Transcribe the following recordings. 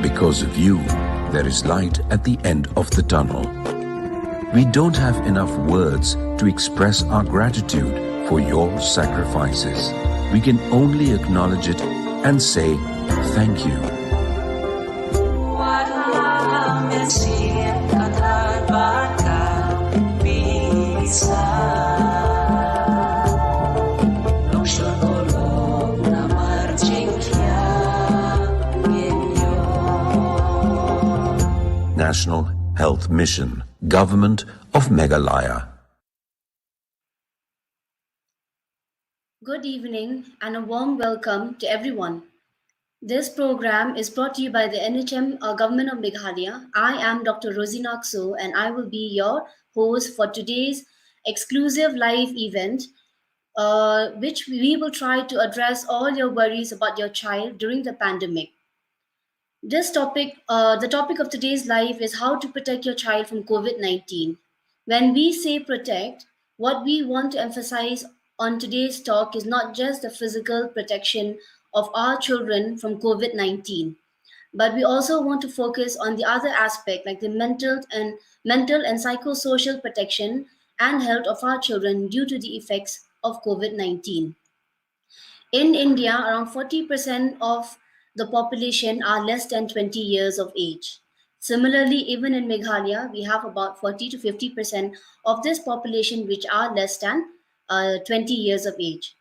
Because of you, there is light at the end of the tunnel. We don't have enough words to express our gratitude for your sacrifices. We can only acknowledge it and say thank you. National Health Mission, Government of Meghalaya. Good evening and a warm welcome to everyone. This program is brought to you by the NHM Government of Meghalaya. I am Dr. Rosina Akso and I will be your host for today's exclusive live event, which we will try to address all your worries about your child during the pandemic. The topic of today's live is how to protect your child from COVID-19. When we say protect, what we want to emphasize on today's talk is not just the physical protection of our children from COVID-19, but we also want to focus on the other aspect, like the mental and psychosocial protection and health of our children due to the effects of COVID-19. In India, around 40% of the population are less than 20 years of age. Similarly, even in Meghalaya, we have about 40 to 50% of this population which are less than 20 years of age.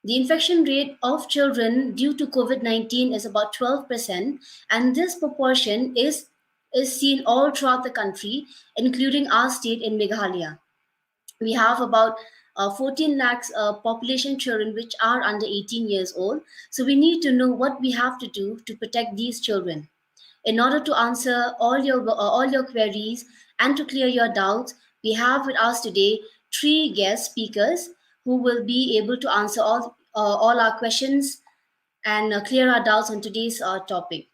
The infection rate of children due to COVID-19 is about 12%, and this proportion is seen all throughout the country, including our state in Meghalaya. We have about 14 lakhs population children which are under 18 years old. So we need to know what we have to do to protect these children. In order to answer all your queries and to clear your doubts, we have with us today 3 guest speakers who will be able to answer all our questions and clear our doubts on today's topic.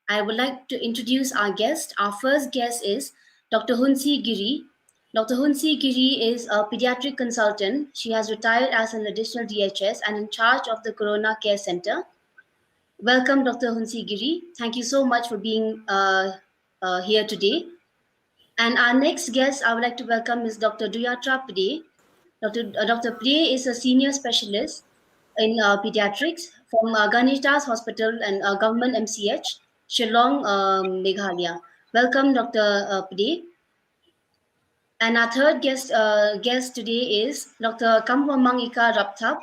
I would like to introduce our guest. Our first guest is Dr. Hunsi Giri. Dr. Hunsi Giri is a pediatric consultant. She has retired as an additional DHS and in charge of the Corona Care Center. Welcome, Dr. Hunsi Giri. Thank you so much for being here today. And our next guest I would like to welcome is Dr. Duyatra Pade. Dr. Pade is a senior specialist in pediatrics from Ganesh Hospital and Government MCH, Shillong, Meghalaya. Welcome, Dr. Pade. And our third guest today is Dr. Kamwamangika Rapthap.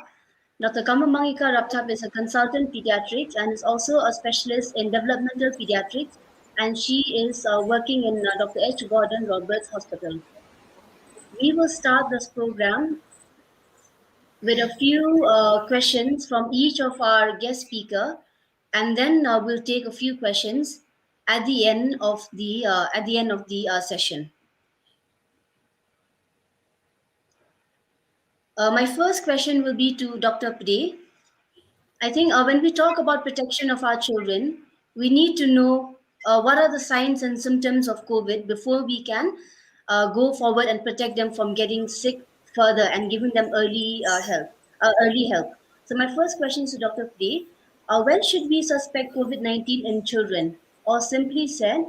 Dr. Kamwamangika Rapthap is a consultant pediatrics and is also a specialist in developmental pediatrics, and she is working in Dr. H. Gordon Roberts Hospital. We will start this program with a few questions from each of our guest speaker, and then we'll take a few questions at the end of the session. My first question will be to Dr. Pade. I think when we talk about protection of our children, we need to know what are the signs and symptoms of COVID before we can go forward and protect them from getting sick further and giving them early help. So my first question is to Dr. Pade. When should we suspect COVID-19 in children? Or simply said,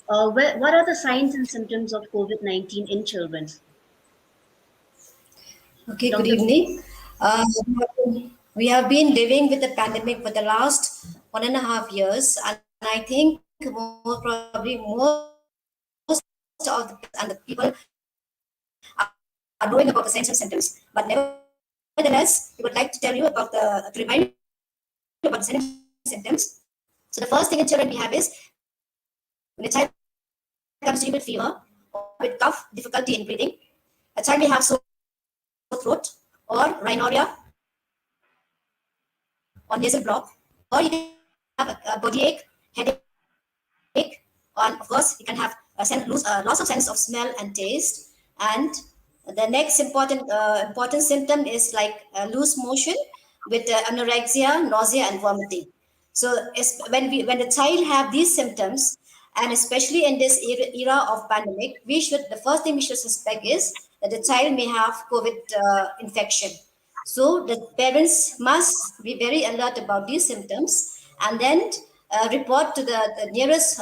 what are the signs and symptoms of COVID-19 in children? Okay, good evening. We have been living with the pandemic for the last 1.5 years, and I think most of the people are knowing about the signs and symptoms. But nevertheless, we would like to tell you about to remind you about the signs and symptoms. So the first thing in children we have is when a child comes to you with fever or with cough, difficulty in breathing, a child may have sore throat or rhinorrhea or nasal block, or you can have a body ache, headache, and of course you can have loss of sense of smell and taste. And the next important symptom is like loose motion with anorexia, nausea, and vomiting. So when the child have these symptoms, and especially in this era of pandemic, the first thing we should suspect is that the child may have COVID infection. So the parents must be very alert about these symptoms, and then report to the nearest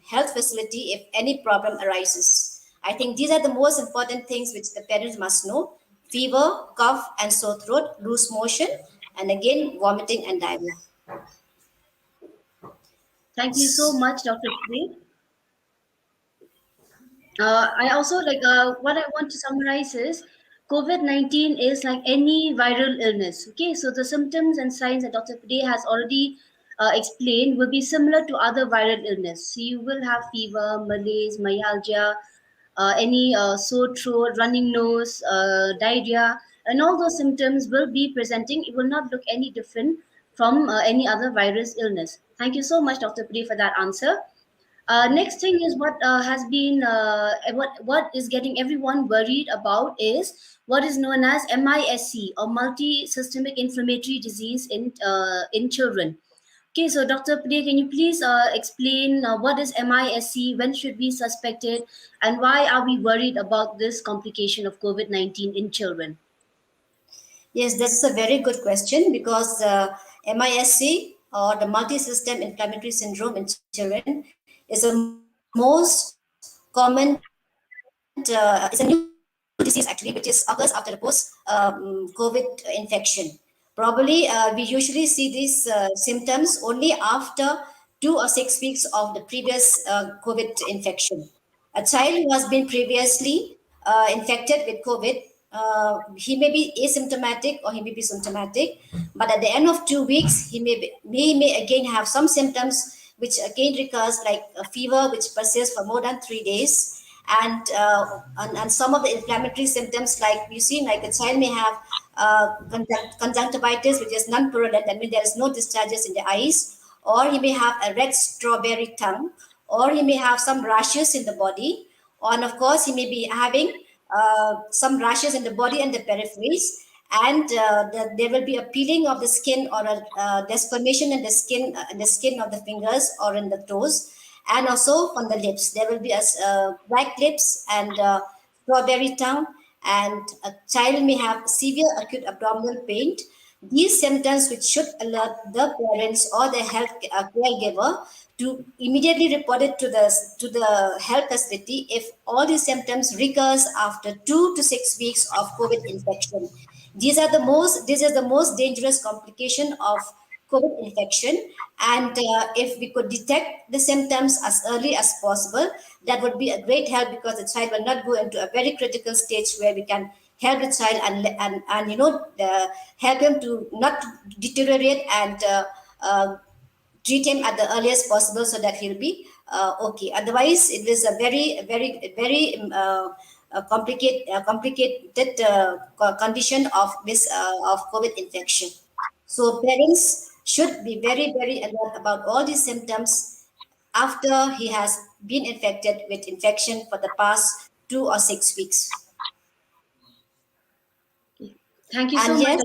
health facility if any problem arises. I think these are the most important things which the parents must know: fever, cough and sore throat, loose motion, and again vomiting and diarrhea. Thank you so much, Dr. Pri. I also what I want to summarize is COVID-19 is like any viral illness. Okay, so the symptoms and signs that Dr. Pade has already explained will be similar to other viral illness. So you will have fever, malaise, myalgia, any sore throat, running nose, diarrhea, and all those symptoms will be presenting. It will not look any different from any other virus illness. Thank you so much, Dr. Pade, for that answer. Next thing is what has been what is getting everyone worried about is what is known as MISC or multi-systemic inflammatory disease in children. Okay, so Dr. Pade, can you please explain what is MISC, when should we suspect it, and why are we worried about this complication of COVID-19 in children? Yes, that's a very good question because MISC or the multi-system inflammatory syndrome in children is the most common. It's a new disease actually, which is occurs after the post COVID infection. Probably we usually see these symptoms only after 2 or 6 weeks of the previous COVID infection. A child who has been previously infected with COVID, he may be asymptomatic or he may be symptomatic, but at the end of 2 weeks, he may again have some symptoms which again recurs, like a fever which persists for more than 3 days, and some of the inflammatory symptoms, like you see, like a child may have conjunctivitis, which is non-purulent, that means there is no discharges in the eyes, or he may have a red strawberry tongue, or he may have some rashes in the body, and of course he may be having some rashes in the body and the peripheries, and there will be a peeling of the skin or a desquamation in the skin of the fingers or in the toes, and also on the lips. There will be black lips and strawberry tongue, and a child may have severe acute abdominal pain. These symptoms, which should alert the parents or the health caregiver to immediately report it to the health facility if all these symptoms recurs after 2 to 6 weeks of COVID infection. This is the most dangerous complication of COVID infection, and if we could detect the symptoms as early as possible, that would be a great help, because the child will not go into a very critical stage where we can help the child and help him to not deteriorate, and treat him at the earliest possible so that he'll be okay. Otherwise, it is a very complicated condition of this of COVID infection. So parents should be very alert about all these symptoms after he has been infected with infection for the past 2 or 6 weeks. Thank you so And much.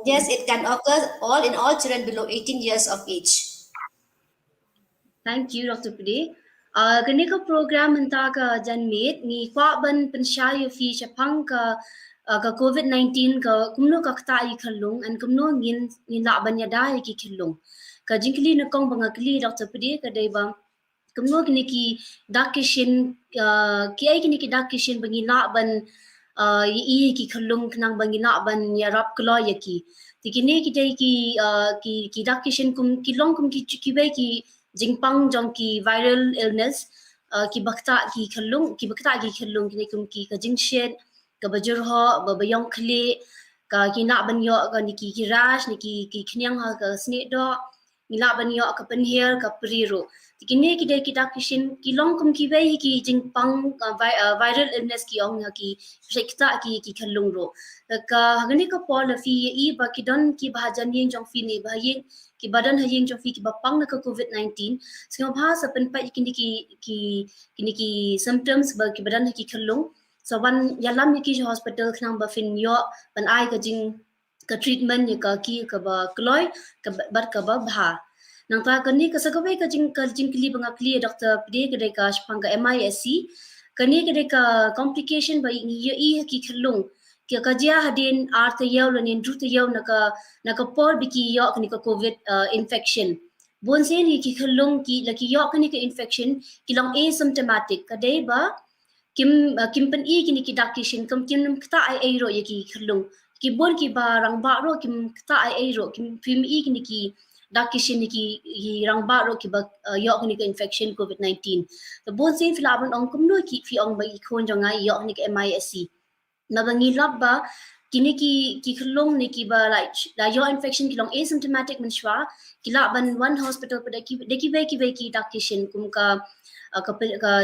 yes, it can occur in all children below 18 years of age. Thank you, Dr. Pade. Ganito program henta ka janmit ni kwa ban pensaya fi Japan ka COVID-19 ka kumno ka kta I khalung and kumno ngin la ban yada ki khilung ka jinkli na kong bangakli Dr. Pade ka deba kumno kini ki dakishin ki ai kini ki dakishin bangi la ban I ki khalung knang bangi la ban yarap klo yaki tikini ki dai ki dakishin kum ki long kum ki bai ki jingpang jong ki viral illness ki bakta ki khallung kini kum ki ka jingshet ka bajur ho ba bayong khle ka ki na ban yo ka ni ki rash ni ki khnyang ha ka snake do ni la ban yo ka penhier ka priro tikine ki dai ki dakishin ki long kum ki bai ki jingpang viral illness ki ong ki rekta ki khallung ro ka hagni ka pol fi I ba ki don ki bhajan yin jong fi ni ba yin ki badan haying jong fi ki bapang na ka COVID-19 singa bhasa pen pa kini ki symptoms ba ki badan ki khallung so ban yalam ki hospital knang ba fin yo ban ai ka jing ka treatment ni ka ki ka ba kloi ka bar ka ba bha nang ta kani ka sagabai ka jing kli banga kli Dr. Pade ka dai ka shpang ka MISC kani ka dai ka complication ba I ki khallung ki kajia hadin arta yaw lanin druta yaw naka por biki yo kani ka COVID infection bon sen ki khulung ki la ki yok ni ke infection ki long asymptomatic kadai ba kim pen i kini ki dakishin kim kta ai ro ye ki khulung ki bon ki ba rang ba ro kim kta ai ro kim film i kini ki dakishin ni ki rang ba ro ki ba yok ni ke infection covid-19 the bon sen filaban ong kum no ki fi ong ba i khon jonga yok ni ke MISC na bangi lab ba kini ki khulung ni ki ba like la your infection ki long asymptomatic men shwa ki la ban one hospital pada ki be ki dakishin kum ka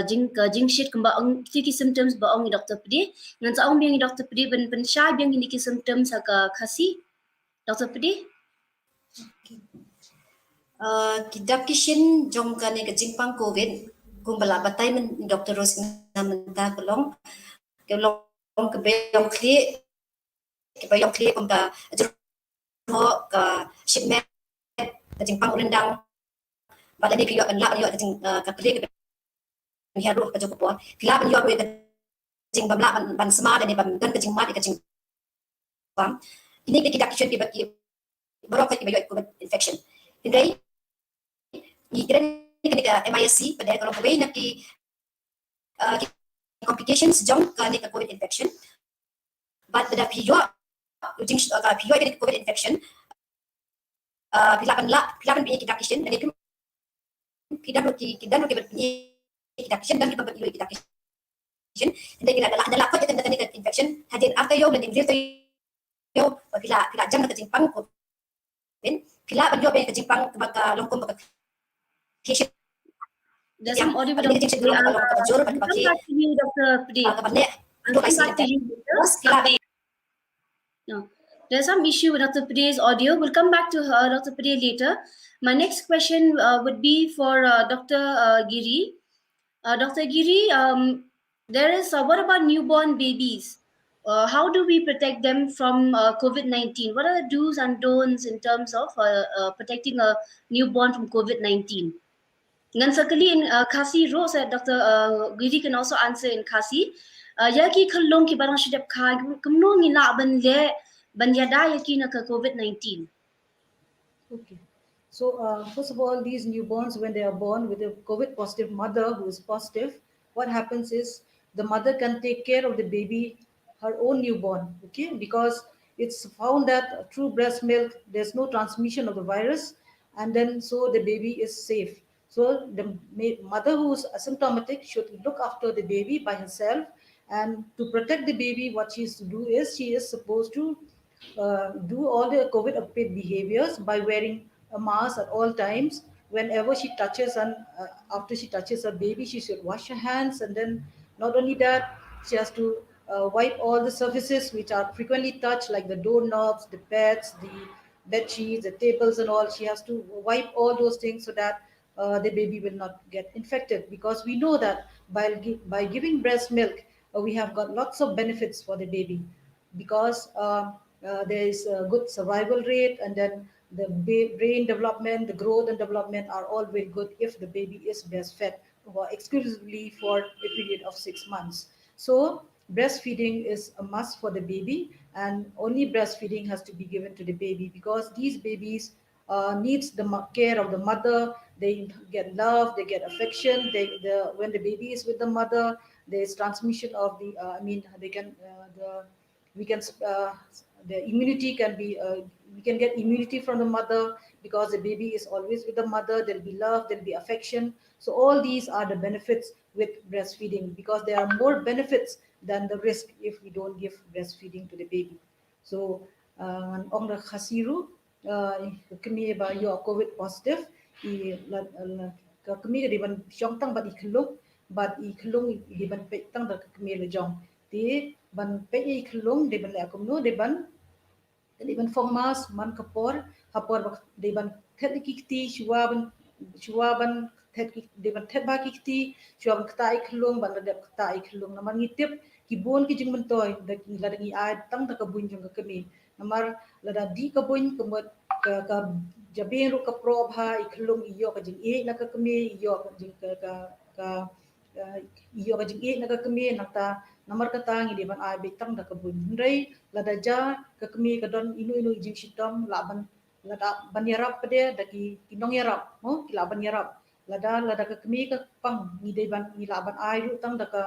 jing shit kum ba ong ki symptoms ba ong doctor pedi ngan sa ong biang doctor pedi ben sha biang ni ki symptoms ka khasi doctor pedi Kidak kishin jong kane ke jingpang COVID kumbala batay men Dr. Rose na menta kelong ke beyong kli kumta jero ka shipment ke jingpang urendang pada ni kiyo la yo jing ka kli ke hiaru ka jokopo kila ban yo ke jing bamla ban smart ni ban gan ke jing mat ke jing pam ini ke kidak kishin ki borok ke bayo COVID infection indai ni kira MISC pada kalau kau nak complications jong kan ni COVID infection but pada piyo jing piyo ke COVID infection pilakan bi kita kishin dan itu kita ke berpi kita kishin dan kita berpi kita kishin dan kita adalah kau jadi dengan infection hadir after yo dan infection yo pila jang ke jingpang ko pila ban yo ke jingpang ke longkom ke kishin. there's some audio but come back to you Dr. Pedi no there's some issue with Dr. Pedi's audio. We'll come back to her, Dr. Pedi, later. My next question would be for Dr. Giri. Dr. Giri, there is what about newborn babies? How do we protect them from COVID-19? What are the do's and don'ts in terms of protecting a newborn from COVID-19? Ngan sekali in Khasi Rose, Dr. Giri can also answer in Khasi. Yaki kalong ki barang shidap ka kumno ngila ban le ban yada yaki na ka COVID-19. Okay. So first of all, these newborns, when they are born with a COVID positive mother who is positive, what happens is the mother can take care of the baby, her own newborn, okay? Because it's found that through breast milk, there's no transmission of the virus, and then so the baby is safe. So the mother who's asymptomatic should look after the baby by herself, and to protect the baby, what she is to do is she is supposed to do all the COVID appropriate behaviors by wearing a mask at all times. Whenever she touches and after she touches her baby, she should wash her hands, and then not only that, she has to wipe all the surfaces which are frequently touched, like the doorknobs, the beds, the bed sheets, the tables, and all. She has to wipe all those things so that the baby will not get infected. Because we know that by giving breast milk, we have got lots of benefits for the baby, because there is a good survival rate, and then the brain development, the growth and development are all very good if the baby is breastfed exclusively for a period of 6 months. So breastfeeding is a must for the baby, and only breastfeeding has to be given to the baby, because these babies needs the care of the mother. They get love, they get affection. When the baby is with the mother, there is transmission of the they can we can the immunity can be we can get immunity from the mother, because the baby is always with the mother. There'll be love, there'll be affection. So all these are the benefits with breastfeeding, because there are more benefits than the risk if we don't give breastfeeding to the baby. So on the khasiru kami ba yo COVID positive kami di ban syong tang ba i khlung di ban pe tang da kami le jong ti ban pe i khlung di ban le akum no di ban formas man kapor hapor di ban thet kikti shuaban thet di ban thet ba kikti shuaban kta i khlung ban da kta i khlung na man ngitip ki bon ki jing man toy da la ngi ai tang da ka bun jong ka kami namar la da di ka bun ka jabin ru ka pro bha i khlung i yo ka jing e na ka kami i yo ka jing ka iyo ka jing e na ka kami nakta namar ka tangi di ban ai be tang da ka bun rei la da ja ka kami ka don inu jing shitom lada banyarap pada daki kinong yarap mo kila banyarap lada ka kemi ka pang ni de ban ni laban ai ru tang daka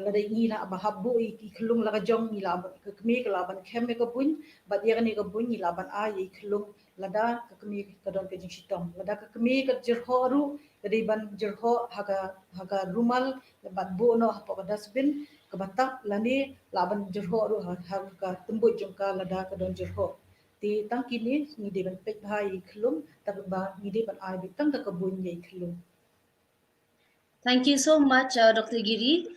lada ni la bahabu i kelung la ka jong ni laban ka kemi ka laban kem ka bun bat dia ni ka bun ni laban ai i kelung lada ka kemi ka don ka jing sitong lada ka kemi ka jerho ru ka de ban jerho haga rumal bat bu no pa dasbin ka batak lani laban jerho ru ha ka tembut jong ka lada ka don jerho ti tang kini ni de ban pek hai kelung tak ba ni de ban ai bi tang ka bun ye kelung. Thank you so much, Dr. Giri.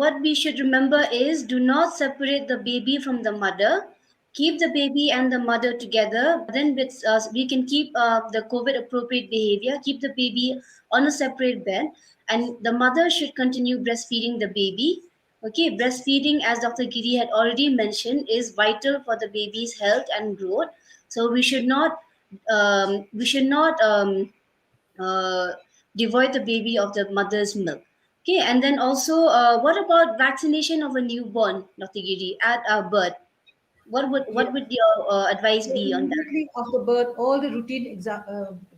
What we should remember is do not separate the baby from the mother. Keep the baby and the mother together. Then we can keep the COVID appropriate behavior. Keep the baby on a separate bed, and the mother should continue breastfeeding the baby. Okay, breastfeeding, as Dr. Giri had already mentioned, is vital for the baby's health and growth. So we should not uh, devoid the baby of the mother's milk. Okay, and then also, what about vaccination of a newborn, Dr. Giri, at birth? What would your advice So be on that? immediately after birth, all the routine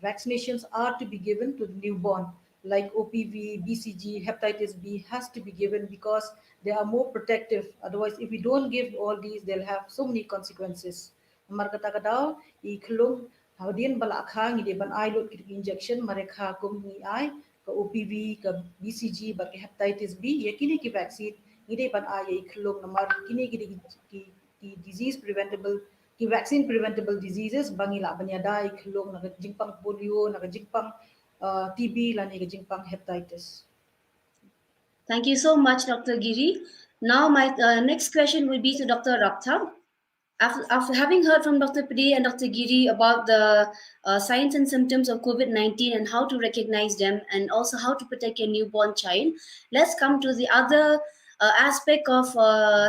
vaccinations are to be given to the newborn, like OPV, BCG, hepatitis B has to be given because they are more protective. Otherwise, if we don't give all these, they'll have so many consequences. Markata kadao, I klung, hawdin bala akha ngi de ban ai lot injection mareka kum ni ai ka OPV ka BCG ba hepatitis B yakini ki vaccine ngi de ban ai klung namar kini ki disease preventable ki vaccine preventable diseases bangila banyadai khilong naga jingpang polio naga jingpang TB la naga jingpang hepatitis. Thank you so much, Dr. Giri. Now, my next question will be to Dr. Rapta. After having heard from Dr. Pade and Dr. Giri about the signs and symptoms of COVID-19 and how to recognize them and also how to protect your newborn child, let's come to the other aspect of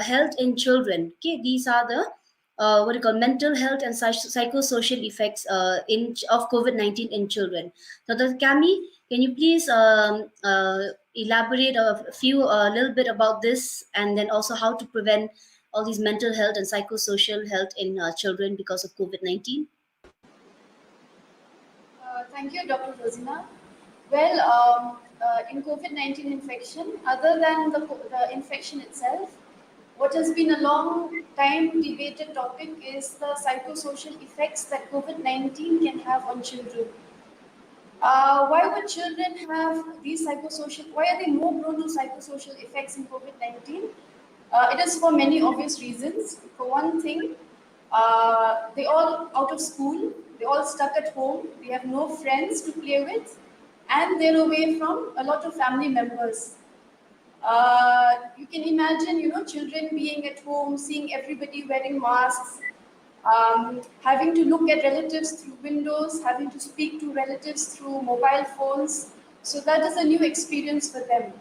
health in children. Okay, these are the what you call mental health and psychosocial effects of COVID-19 in children. So, Dr. Kami, can you please elaborate a little bit about this and then also how to prevent all these mental health and psychosocial health in children because of COVID-19? Thank you, Dr. Rosina. Well, in COVID-19 infection, other than the infection itself, what has been a long time debated topic is the psychosocial effects that COVID-19 can have on children. Why would children have these psychosocial, why are they more prone to psychosocial effects in COVID-19? It is for many obvious reasons. For one thing, they all out of school, they all stuck at home, they have no friends to play with, and they're away from a lot of family members. You can imagine, children being at home, seeing everybody wearing masks, having to look at relatives through windows, having to speak to relatives through mobile phones. So that is a new experience for them.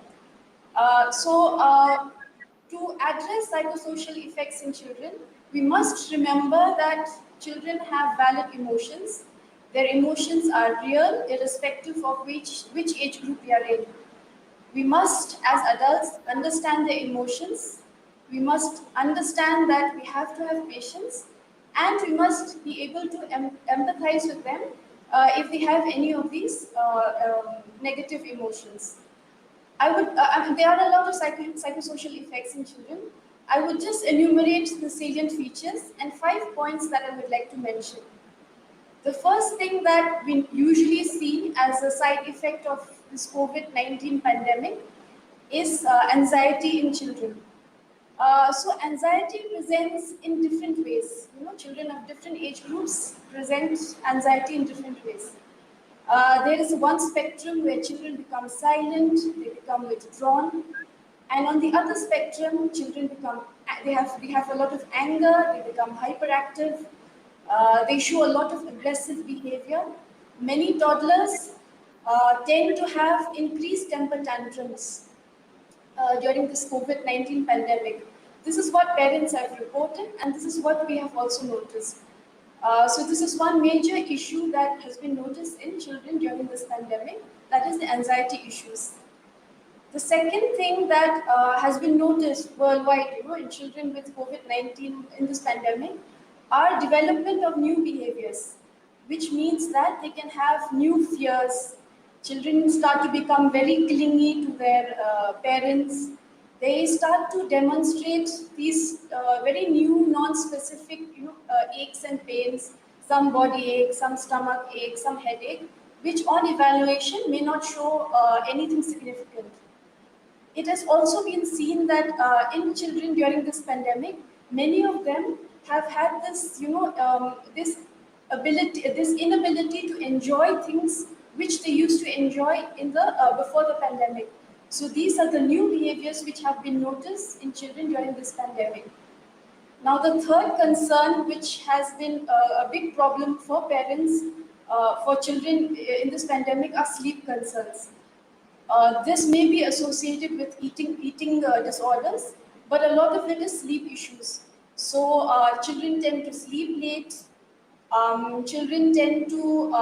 To address psychosocial effects in children, we must remember that children have valid emotions. Their emotions are real, irrespective of which age group we are in. We must, as adults, understand their emotions. We must understand that we have to have patience, and we must be able to empathize with them if they have any of these negative emotions. There are a lot of psychosocial effects in children. I would just enumerate the salient features and 5 points that I would like to mention. The first thing that we usually see as a side effect of this COVID-19 pandemic is anxiety in children. So anxiety presents in different ways. Children of different age groups present anxiety in different ways. There is one spectrum where children become silent, they become withdrawn, and on the other spectrum, children they have a lot of anger, they become hyperactive, they show a lot of aggressive behavior. Many toddlers tend to have increased temper tantrums during this COVID-19 pandemic. This is what parents have reported, and this is what we have also noticed. So this is one major issue that has been noticed in children during this pandemic, that is the anxiety issues. The second thing that has been noticed worldwide, in children with COVID-19 in this pandemic, are development of new behaviors. which means that they can have new fears. Children start to become very clingy to their parents. They start to demonstrate these very new, non-specific, aches and pains, some body ache, some stomach ache, some headache, which on evaluation may not show anything significant. It has also been seen that in children during this pandemic, many of them have had this, this inability to enjoy things which they used to enjoy in the before the pandemic. So these are the new behaviors which have been noticed in children during this pandemic. Now, the third concern, which has been a big problem for parents, for children in this pandemic, are sleep concerns. This may be associated with eating disorders, but a lot of it is sleep issues. So children tend to sleep late. Children tend to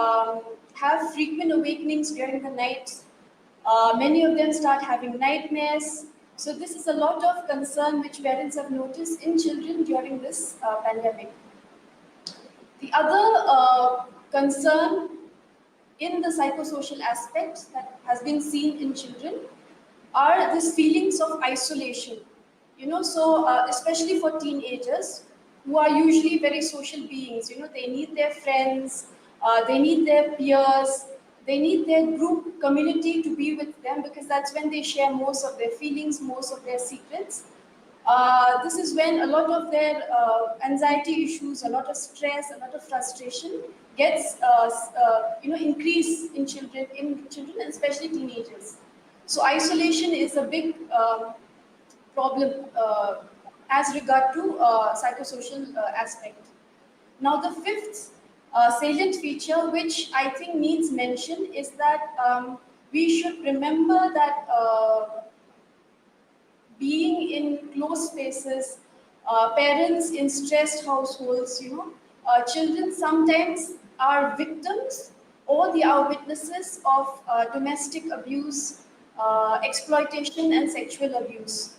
have frequent awakenings during the night. Many of them start having nightmares. So this is a lot of concern which parents have noticed in children during this pandemic. The other concern in the psychosocial aspect that has been seen in children are these feelings of isolation. Especially for teenagers who are usually very social beings, they need their friends, they need their peers, they need their group community to be with them, because that's when they share most of their feelings, most of their secrets. This is when a lot of their anxiety issues, a lot of stress, a lot of frustration gets increase in children, and especially teenagers. So isolation is a big problem as regard to psychosocial aspect. Now, the fifth salient feature, which I think needs mention, is that we should remember that being in closed spaces, parents in stressed households, children sometimes are victims or they are witnesses of domestic abuse, exploitation, and sexual abuse.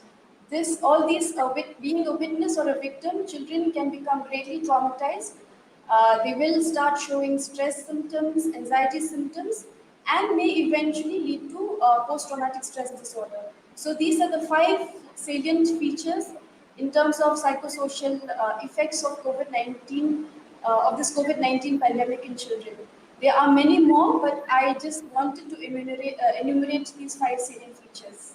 Being a witness or a victim, children can become greatly traumatized. They will start showing stress symptoms, anxiety symptoms, and may eventually lead to post-traumatic stress disorder. So these are the 5 salient features in terms of psychosocial effects of COVID-19, of this COVID-19 pandemic in children. There are many more, but I just wanted to enumerate these 5 salient features.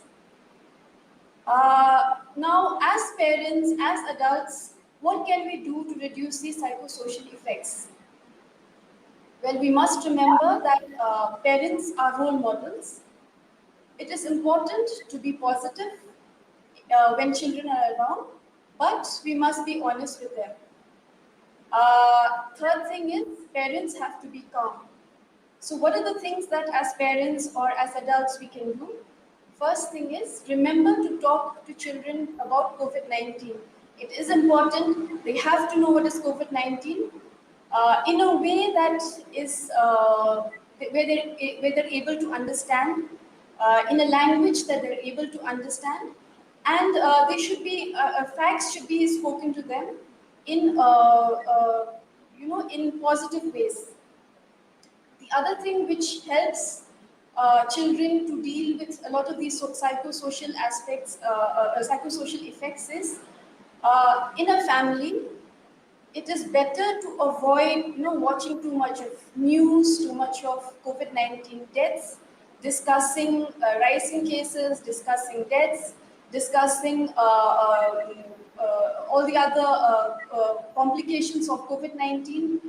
Now, as parents, as adults, what can we do to reduce these psychosocial effects? Well, we must remember that parents are role models. It is important to be positive when children are around, but we must be honest with them. Third thing is, parents have to be calm. So what are the things that as parents or as adults we can do? First thing is, remember to talk to children about COVID-19. It is important. They have to know what is COVID-19 in a way that is where they're able to understand, in a language that they're able to understand, and they should be facts should be spoken to them in in positive ways. The other thing which helps children to deal with a lot of these psychosocial aspects, psychosocial effects is in a family, it is better to avoid watching too much of news, too much of COVID-19 deaths, discussing rising cases, discussing deaths, discussing all the other complications of COVID-19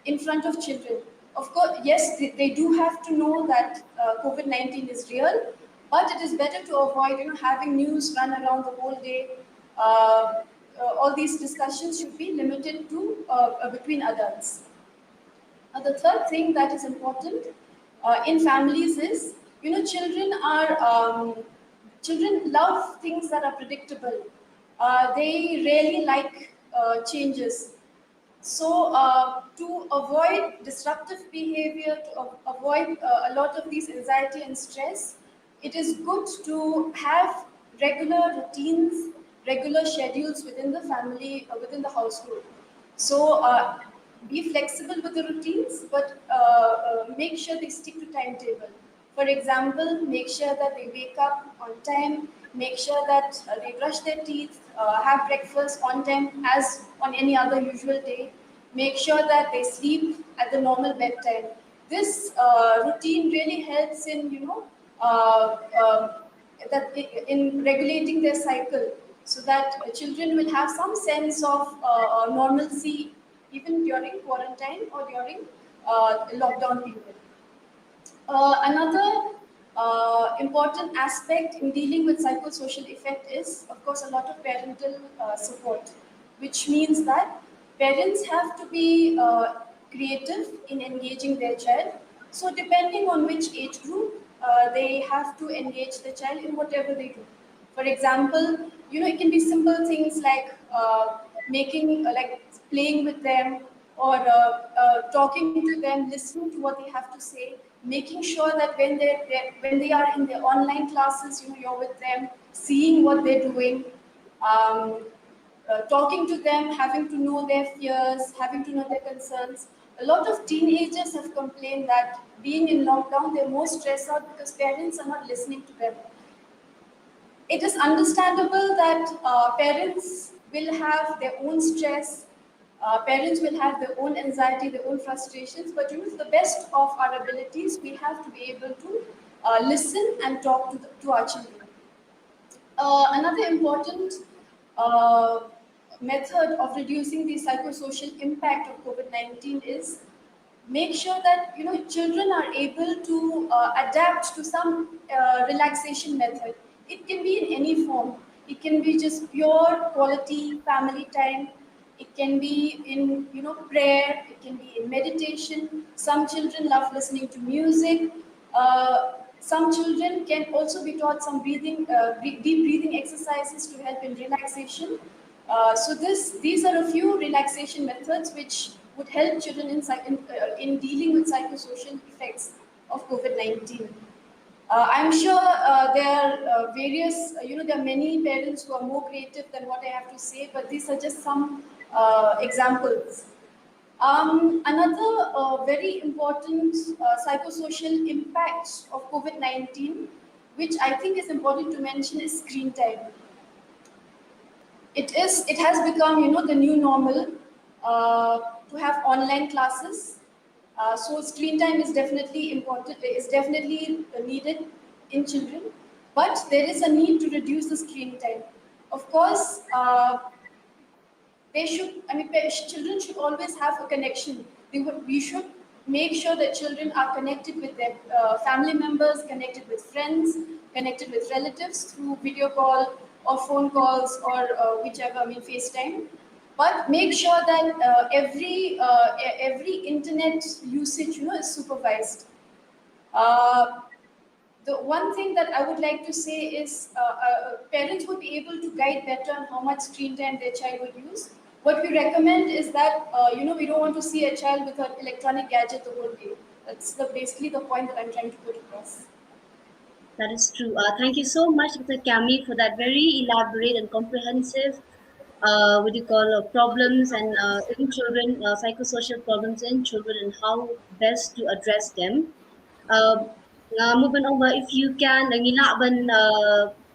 in front of children. Of course, yes, they do have to know that COVID-19 is real, but it is better to avoid having news run around the whole day. All these discussions should be limited to between adults. Now, the third thing that is important in families is, children love things that are predictable. They really like changes. So to avoid disruptive behavior, to avoid a lot of these anxiety and stress, it is good to have regular routines, regular schedules within the family, within the household. So be flexible with the routines, but make sure they stick to timetable. For example, make sure that they wake up on time, make sure that they brush their teeth, have breakfast on time as on any other usual day, make sure that they sleep at the normal bedtime. This routine really helps in, uh, uh, in regulating their cycle, so that children will have some sense of normalcy even during quarantine or during lockdown period. Another important aspect in dealing with psychosocial effect is, of course, a lot of parental support, which means that parents have to be creative in engaging their child. So, depending on which age group, they have to engage the child in whatever they do. For example, it can be simple things like like playing with them, or talking to them, listening to what they have to say, making sure that when they are in their online classes, you're with them, seeing what they're doing, um, talking to them, having to know their fears, having to know their concerns. A lot of teenagers have complained that being in lockdown, they're more stressed out because parents are not listening to them. It is understandable that parents will have their own stress, parents will have their own anxiety, their own frustrations, but to the best of our abilities, we have to be able to listen and talk to our children. Another important uh, method of reducing the psychosocial impact of COVID-19 is make sure that children are able to adapt to some relaxation method. It can be in any form. It can be just pure quality family time. It can be in prayer. It can be in meditation. Some children love listening to music. Some children can also be taught some deep breathing exercises to help in relaxation. These are a few relaxation methods which would help children in dealing with psychosocial effects of COVID-19. I'm sure there are there are many parents who are more creative than what I have to say, but these are just some examples. Another very important psychosocial impact of COVID-19, which I think is important to mention, is screen time. It has become the new normal to have online classes. So screen time is definitely important, is definitely needed in children, but there is a need to reduce the screen time. Of course, children should always have a connection. We should make sure that children are connected with their family members, connected with friends, connected with relatives through video call or phone calls, or whichever, FaceTime. But make sure that every internet usage, is supervised. Uh, the one thing that I would like to say is parents would be able to guide better on how much screen time their child would use. What we recommend is that, we don't want to see a child with an electronic gadget the whole day. That's basically the point that I'm trying to put across. That is true. Thank you so much, Dr. Kami, for that very elaborate and comprehensive, what do you call, problems and in children, psychosocial problems in children, and how best to address them. Moving over, if you can, ngila ban,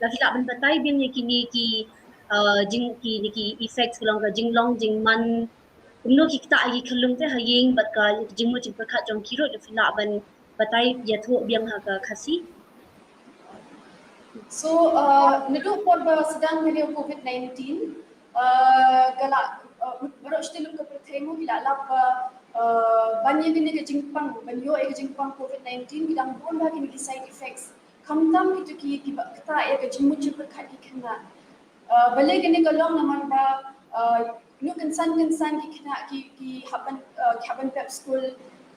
lafila ban patay bin ni kini ki, jing ki effects kulong ka jinglong jingman, umno ki kita agi kalung te haying bat ka jingmo jing perkat jong kiro lafila ban patay yatho biang ha ka kasi. So, nito po ba sedang video COVID-19, gala baru shtilum ka pertemu gila pa banyak ini ke jingpang banyo ke jingpang COVID-19 bilang bon lagi ni side effects kamtam itu ki kita ya ke jingmu jipur kaki kena balik ini kalau naman ba kansan ki kena ki haban pep school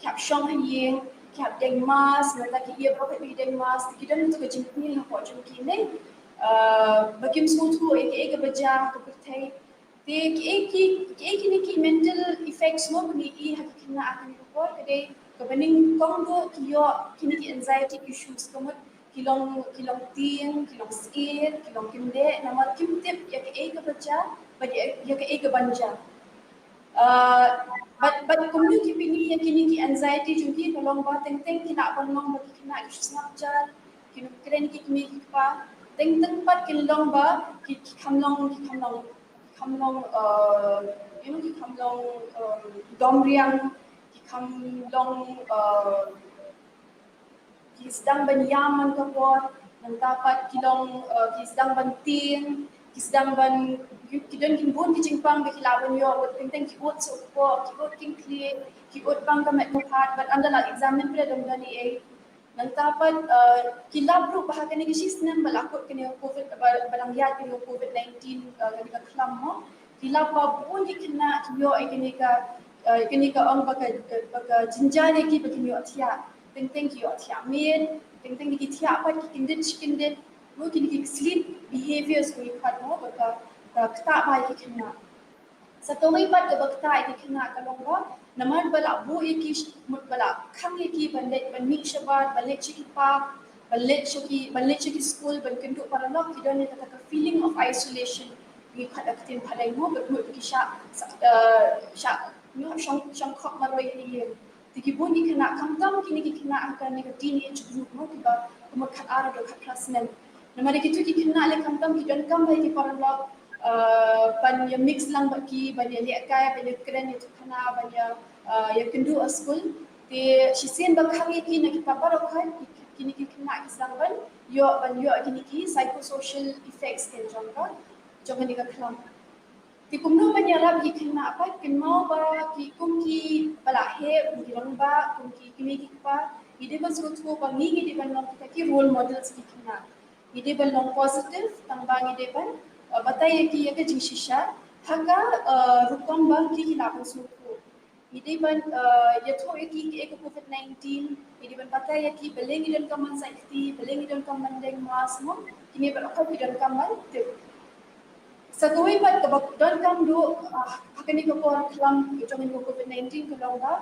kap shong hayeng kap deng mas nata ki ia berapa bi deng mas kita itu ke jingpang ni ha pojum ki ne bakim sutu ke baja ke pertai ते एक की mental effects mo kuni I hakikina akan report kade kabaning kongdo kiyo kini ki anxiety issues kamot kilong ting kilong scare kilong kinde namat kimtip ya ke bacha but ya ke banja But community pini yang kini ki anxiety jungki tolong ba teng kina banglong bagi kina Snapchat kini keren ki kini ki pa teng pat kin long ba ki kamlong ki kamlong domriang ki kamlong ki sedang banyaman kapor nang dapat kilong ki sedang banting ki sedang ban ki don kin bun ki jingpang ki laban yo wat teng ki ot so ko ki ot kin clear ki ot bang ka met pat but anda la examine pre dom dani e nang dapat ki labru bahagian ni ki sistem balakot kini covid balang ya kini covid-19 kani ka klam mo ki labba bun ki kena yo e kini ka ong baka jinjane ki baki yo tia teng ki yo tia min teng ki tia pat ki kindit mo kini ki sleep behaviors ko ipat mo baka kta ba ki kena sa tawai pat ka bakta ki kena kalong ba naman bala bu ki mut bala khang ki banlet ban mi shabat balet ki pa balet ki school ban kendu para lok ki don ni ka feeling of isolation ni pat aktin padai mo but ki sha no shang khok maroi ni tiki bun ki kena kamtam kini ki kena akan ni ka teenage group mo ki ba mo khat ara do khat classmen namari ki tu ki kena le kamtam ki don kam bai ki para lok ban ya mix lang baki ban ya lek kai ban ya keren itu kana ban ya ya kendu a school te shisen ba khangi ki na ki paparo khai kini ki kena isang ban yo kini ki psychosocial effects ken jong ni ka klam ti kumno ban ya rab ki kena apa ken mau ba ki kum ki bala he ki rang ba kum ki kini ki pa ide ba so thu ba ni ide ban long ki role models ki kena ide ban long positive tang ba ide ban बताइए कि ये जिंग शिशा हका रुकम बा की हिलापन सुको इदे बन ये थो एक कोविड-19 इदे बन बताइए कि बलेंग इदन कमन साइक्ति बलेंग इदन कमन देंग मास मो किने बन अखा इदन कमन ते सतोई बन कब डन कम दो हकने को पर खलम जोंग कोविड-19 को लौंगा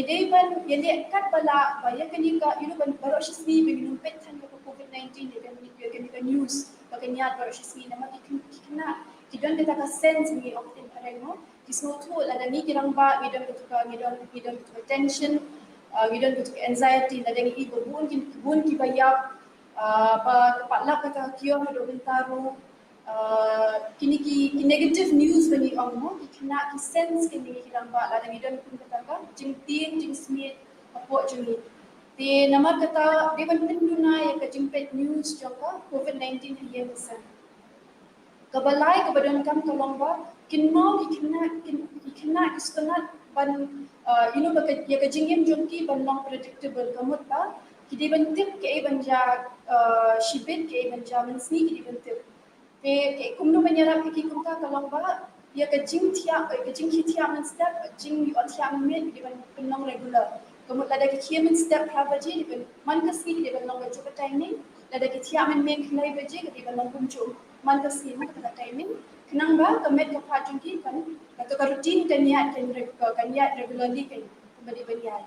इदे बन ये कट बला बाय कनी का इनो बन बरोशनी बिनु पेट थन को कोविड-19 इदन ni ka news baganya baro nama kina kidon kita ka sense ni often pareng ki so thu la ni kirang ba midon to tension midon to anxiety la deng ibo bun ki baya ba patla ka kio do bintaro kini ki negative news bani ong mo kina ki sense kini kirang ba la midon kun ka jing tin jing smith apo juni te nama kata dia ban penduna ya ka jimpet news joka covid-19 hiya misan kabalai ka badan kam tolong ba kinno ki kina iskana ban baka ya ka jingem jonki ban long predictable kamut ba ki dia ban tip ke ban ja shibit ke ban ja man sni ki ban tip te ke kumno banyara ki kumta tolong ba ya ka jing thia man step jing yu athia man ki ban pinong regular kemudian lada kita men step prabaji di man kasi di ban long baju timing lada kita men kelai baji di ban long kuncu man kasi man kata timing kenang ba kemet ka pajung ki kan atau ka routine kan niat regularly kan kembali baniat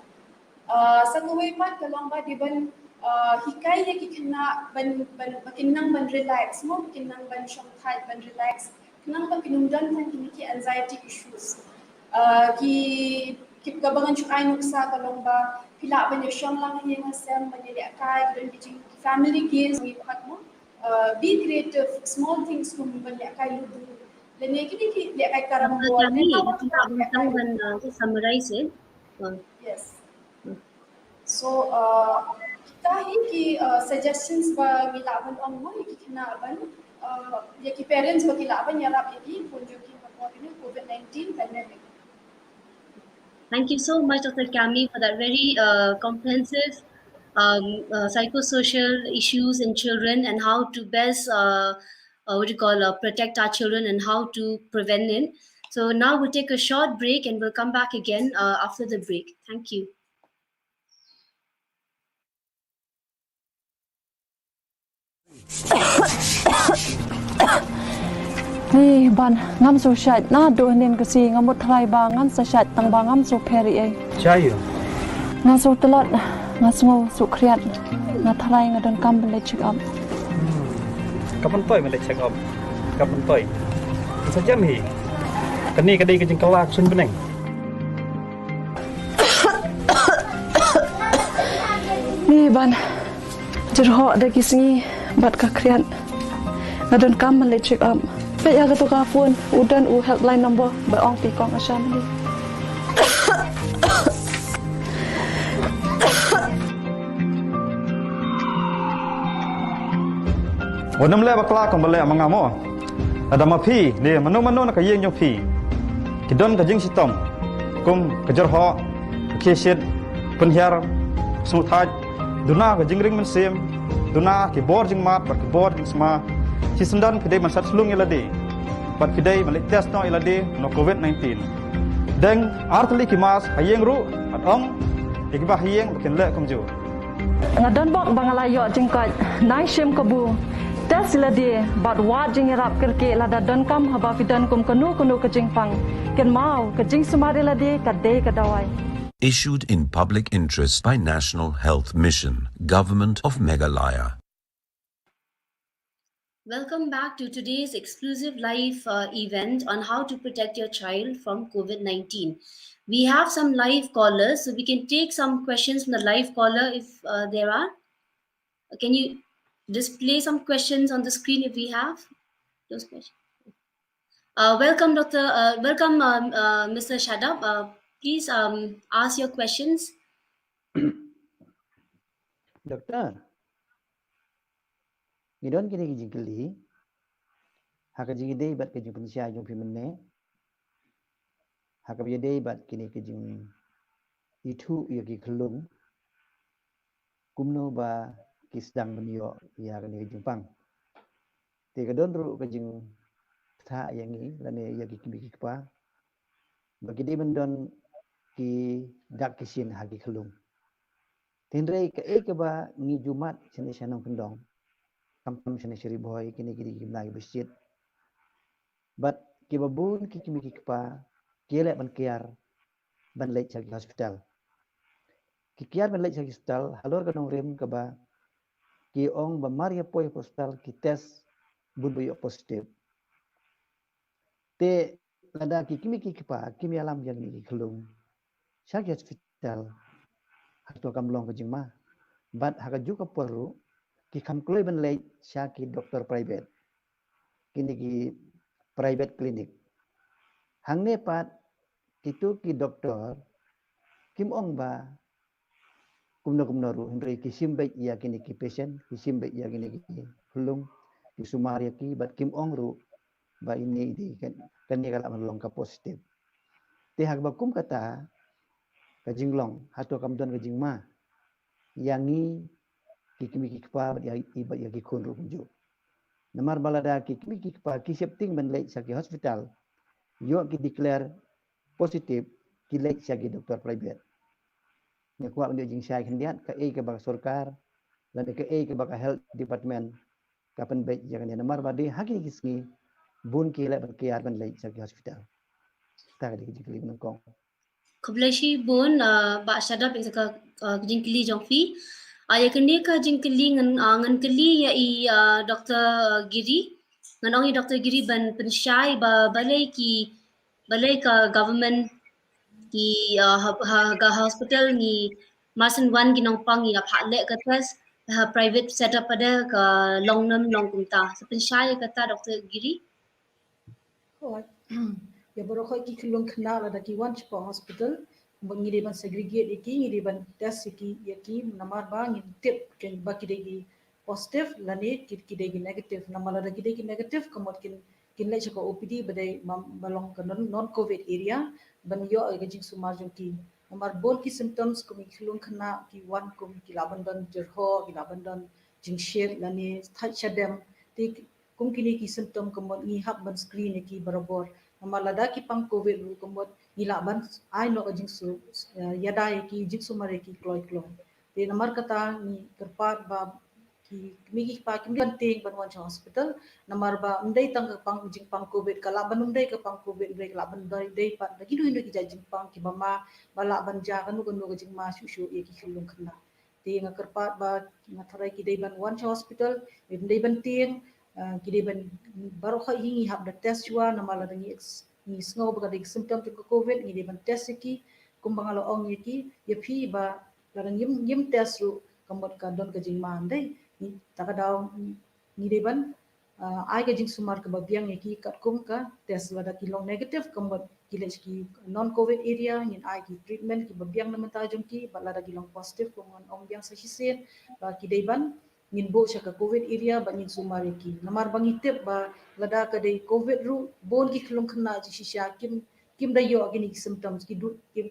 satu way pat kalong ba di ban hikai ye ki kena ban makinang ban relax mo makinang ban shongthai ban relax kenang ba kinungdan kan ki anxiety issues ki kabangan chukai nuksa kalong ba pila banya shong lang yang asam banya dia kai dan bijing family games ni pahat mo be creative small things kum banya kai ludu dan ye kini ki dia kai karambo Kami kita akan summarize it. yes so kita ki suggestions ba milaban ong mo ki kena ban ye ki parents ba kilaban yarap ye punjo ki covid-19 pandemic. Thank you so much, Dr. Kami, for that very comprehensive psychosocial issues in children and how to best protect our children and how to prevent it. So now we'll take a short break and we'll come back again after the break. Thank you. Hey ban ngam so shat na do nen ka si ngamut thlai ba ngam sa shat tang ba ngam so pheri ai Chayo na so telot na sngo so kriat na thlai ngadon kam le check up kapan toy men check up kapan toy sajam hi kani kadai ke jeng kelak sun beneng Ni ban jerho ada kisngi bat kakrian. Ngadon kam man le check up. Pe ya to ka phone udan u helpline number ba ong pi kong asam ni. Wanam le bakla kong bale mangamo. Ada mapi dia mano nak yeng jong pi. Kidon ka jing sitom. Kum kejerho kesit penhiar smuthaj duna ka jingring men sem duna ki bor jing mat ba ki bor jing sma si sendan kedai masat slung ilade pat kedai malik test no ilade no covid-19 deng artli ki mas hayeng ru at ong ikba hayeng bakin le komjo Ngadon bok bangalayo jingkat nai shem kabu tes ilade bat wat jing rap kerke lada don kam haba fidan kum kanu ke jingpang ken mau ke jing sumari lade kadai kadawai Issued in public interest by National Health Mission, Government of Meghalaya. Welcome back to today's exclusive live event on how to protect your child from COVID-19. We have some live callers, so we can take some questions from the live caller if there are. Can you display some questions on the screen if we have those questions? Welcome, Mr. Shadab. Please ask your questions. Doktor, ngidon kini kijing keli, haka jingi day bat kijing pensia jong pimene, haka biya day bat kini kijing itu yogi kelung, kumno ba kisdang menyo ya kini kijing pang. Tiga don ru kijing tha yangi lane yogi kimi kikpa, bagi day mendon ki dak kisin hagi kelung. Tindrai ke ba ngi Jumat sini sanang pendong. Kampam sini seri boy kini lagi masjid. But ki babun ki kimi kikpa kielek ban kiar ban leit sagi hospital. Ki kiar ban leit sagi hospital halor kanong rem ke ba ki ong ba maria poi hospital ki test bun boyo positif. Te lada ki kimi kikpa kimi alam yang ni kelung. Sagi hospital atau kamlong ke jingma, but haka juga perlu ki kamkloi ben lei saki doktor private, kini ki private clinic. Hang ne pat itu ki doktor kim ong ba kumno ru hendri ki simbe ia kini ki patient, ki simbe ia kini ki hulung, ki sumaria ki but kim ong ru ba ini di kan ni kala manlong ka positif. Te hak bakum kata kajinglong atau kamdon kajingma yangi kikimi kikpa ibat yagi kunru kunju namar balada kikimi kikpa kisepting ben leit saki hospital yo ki declare positif ki leit saki doktor private ne kwa unde jing sai khendiat ka ke bak sarkar lan ke bak health department kapan baik jangan namar badi haki kisngi bun ki leit berkiar ben leit saki hospital ta di jikli nongkong Kublashi bon ba Shadab is ka jingkili jongfi. Ya kene ka jingkili ngan keli ya i Dr. Giri. Nganongi Dr. Giri ban pensyai ba balai ka government ki ga hospital ni Marsan 1 ginong pang ya phatle ka test private setup pada ka longnam longkumta. So pensyai kata Dr. Giri. Oh, ya baru kau ki kelung kenal ada ki one chepa hospital mengiri ban segregate iki ngiri ban test iki yaki namar ba ngin tip ken ba ki degi positif lani ki degi negatif namar ada ki degi negatif komot kin le chako OPD badai balong kan non covid area ban yo ga jing sumar jong ki namar bol ki symptoms ko mi kelung kena ki one ko ki laban dan jerho ki laban dan jing share lani chadem ti kum kini ki symptom komot ngi hab ban screen iki barabor malada ki pang covid ru komot ilaban ai no jing su yada ki jing su mare ki kloi te namar kata ni kerpat ba ki migi pa ki penting ban wan hospital namar ba ndai tang pang jing pang covid kala ban ndai ka pang covid break la ban dai pa lagi du ki jing pang ki mama bala ban ja kanu jing ma shu ki khulung khna te nga kerpat ba nga tharai ki dai ban wan hospital ndai ban ting kini ban baru kau hingi hab the test jua nama la dengi ni snow baga de symptom tu covid ni ban test ki kumbang alo ong ki ye phi ba la yim test ru kamot ka don ka jing man dei ni takadaw ni deban ai ka jing sumar ka babiang ki kat kum ka test lada ki long negative kamot ki ki non covid area ni ai ki treatment ki babiang na mata jong ki balada ki long positive kumon ong biang sa hisin ba ki deban ngin bo siya ka covid area ba ngin sumar ki namar bangi tip ba lada ka dei covid ru bon ki klong khna ji shisha kim da yo gini symptoms ki du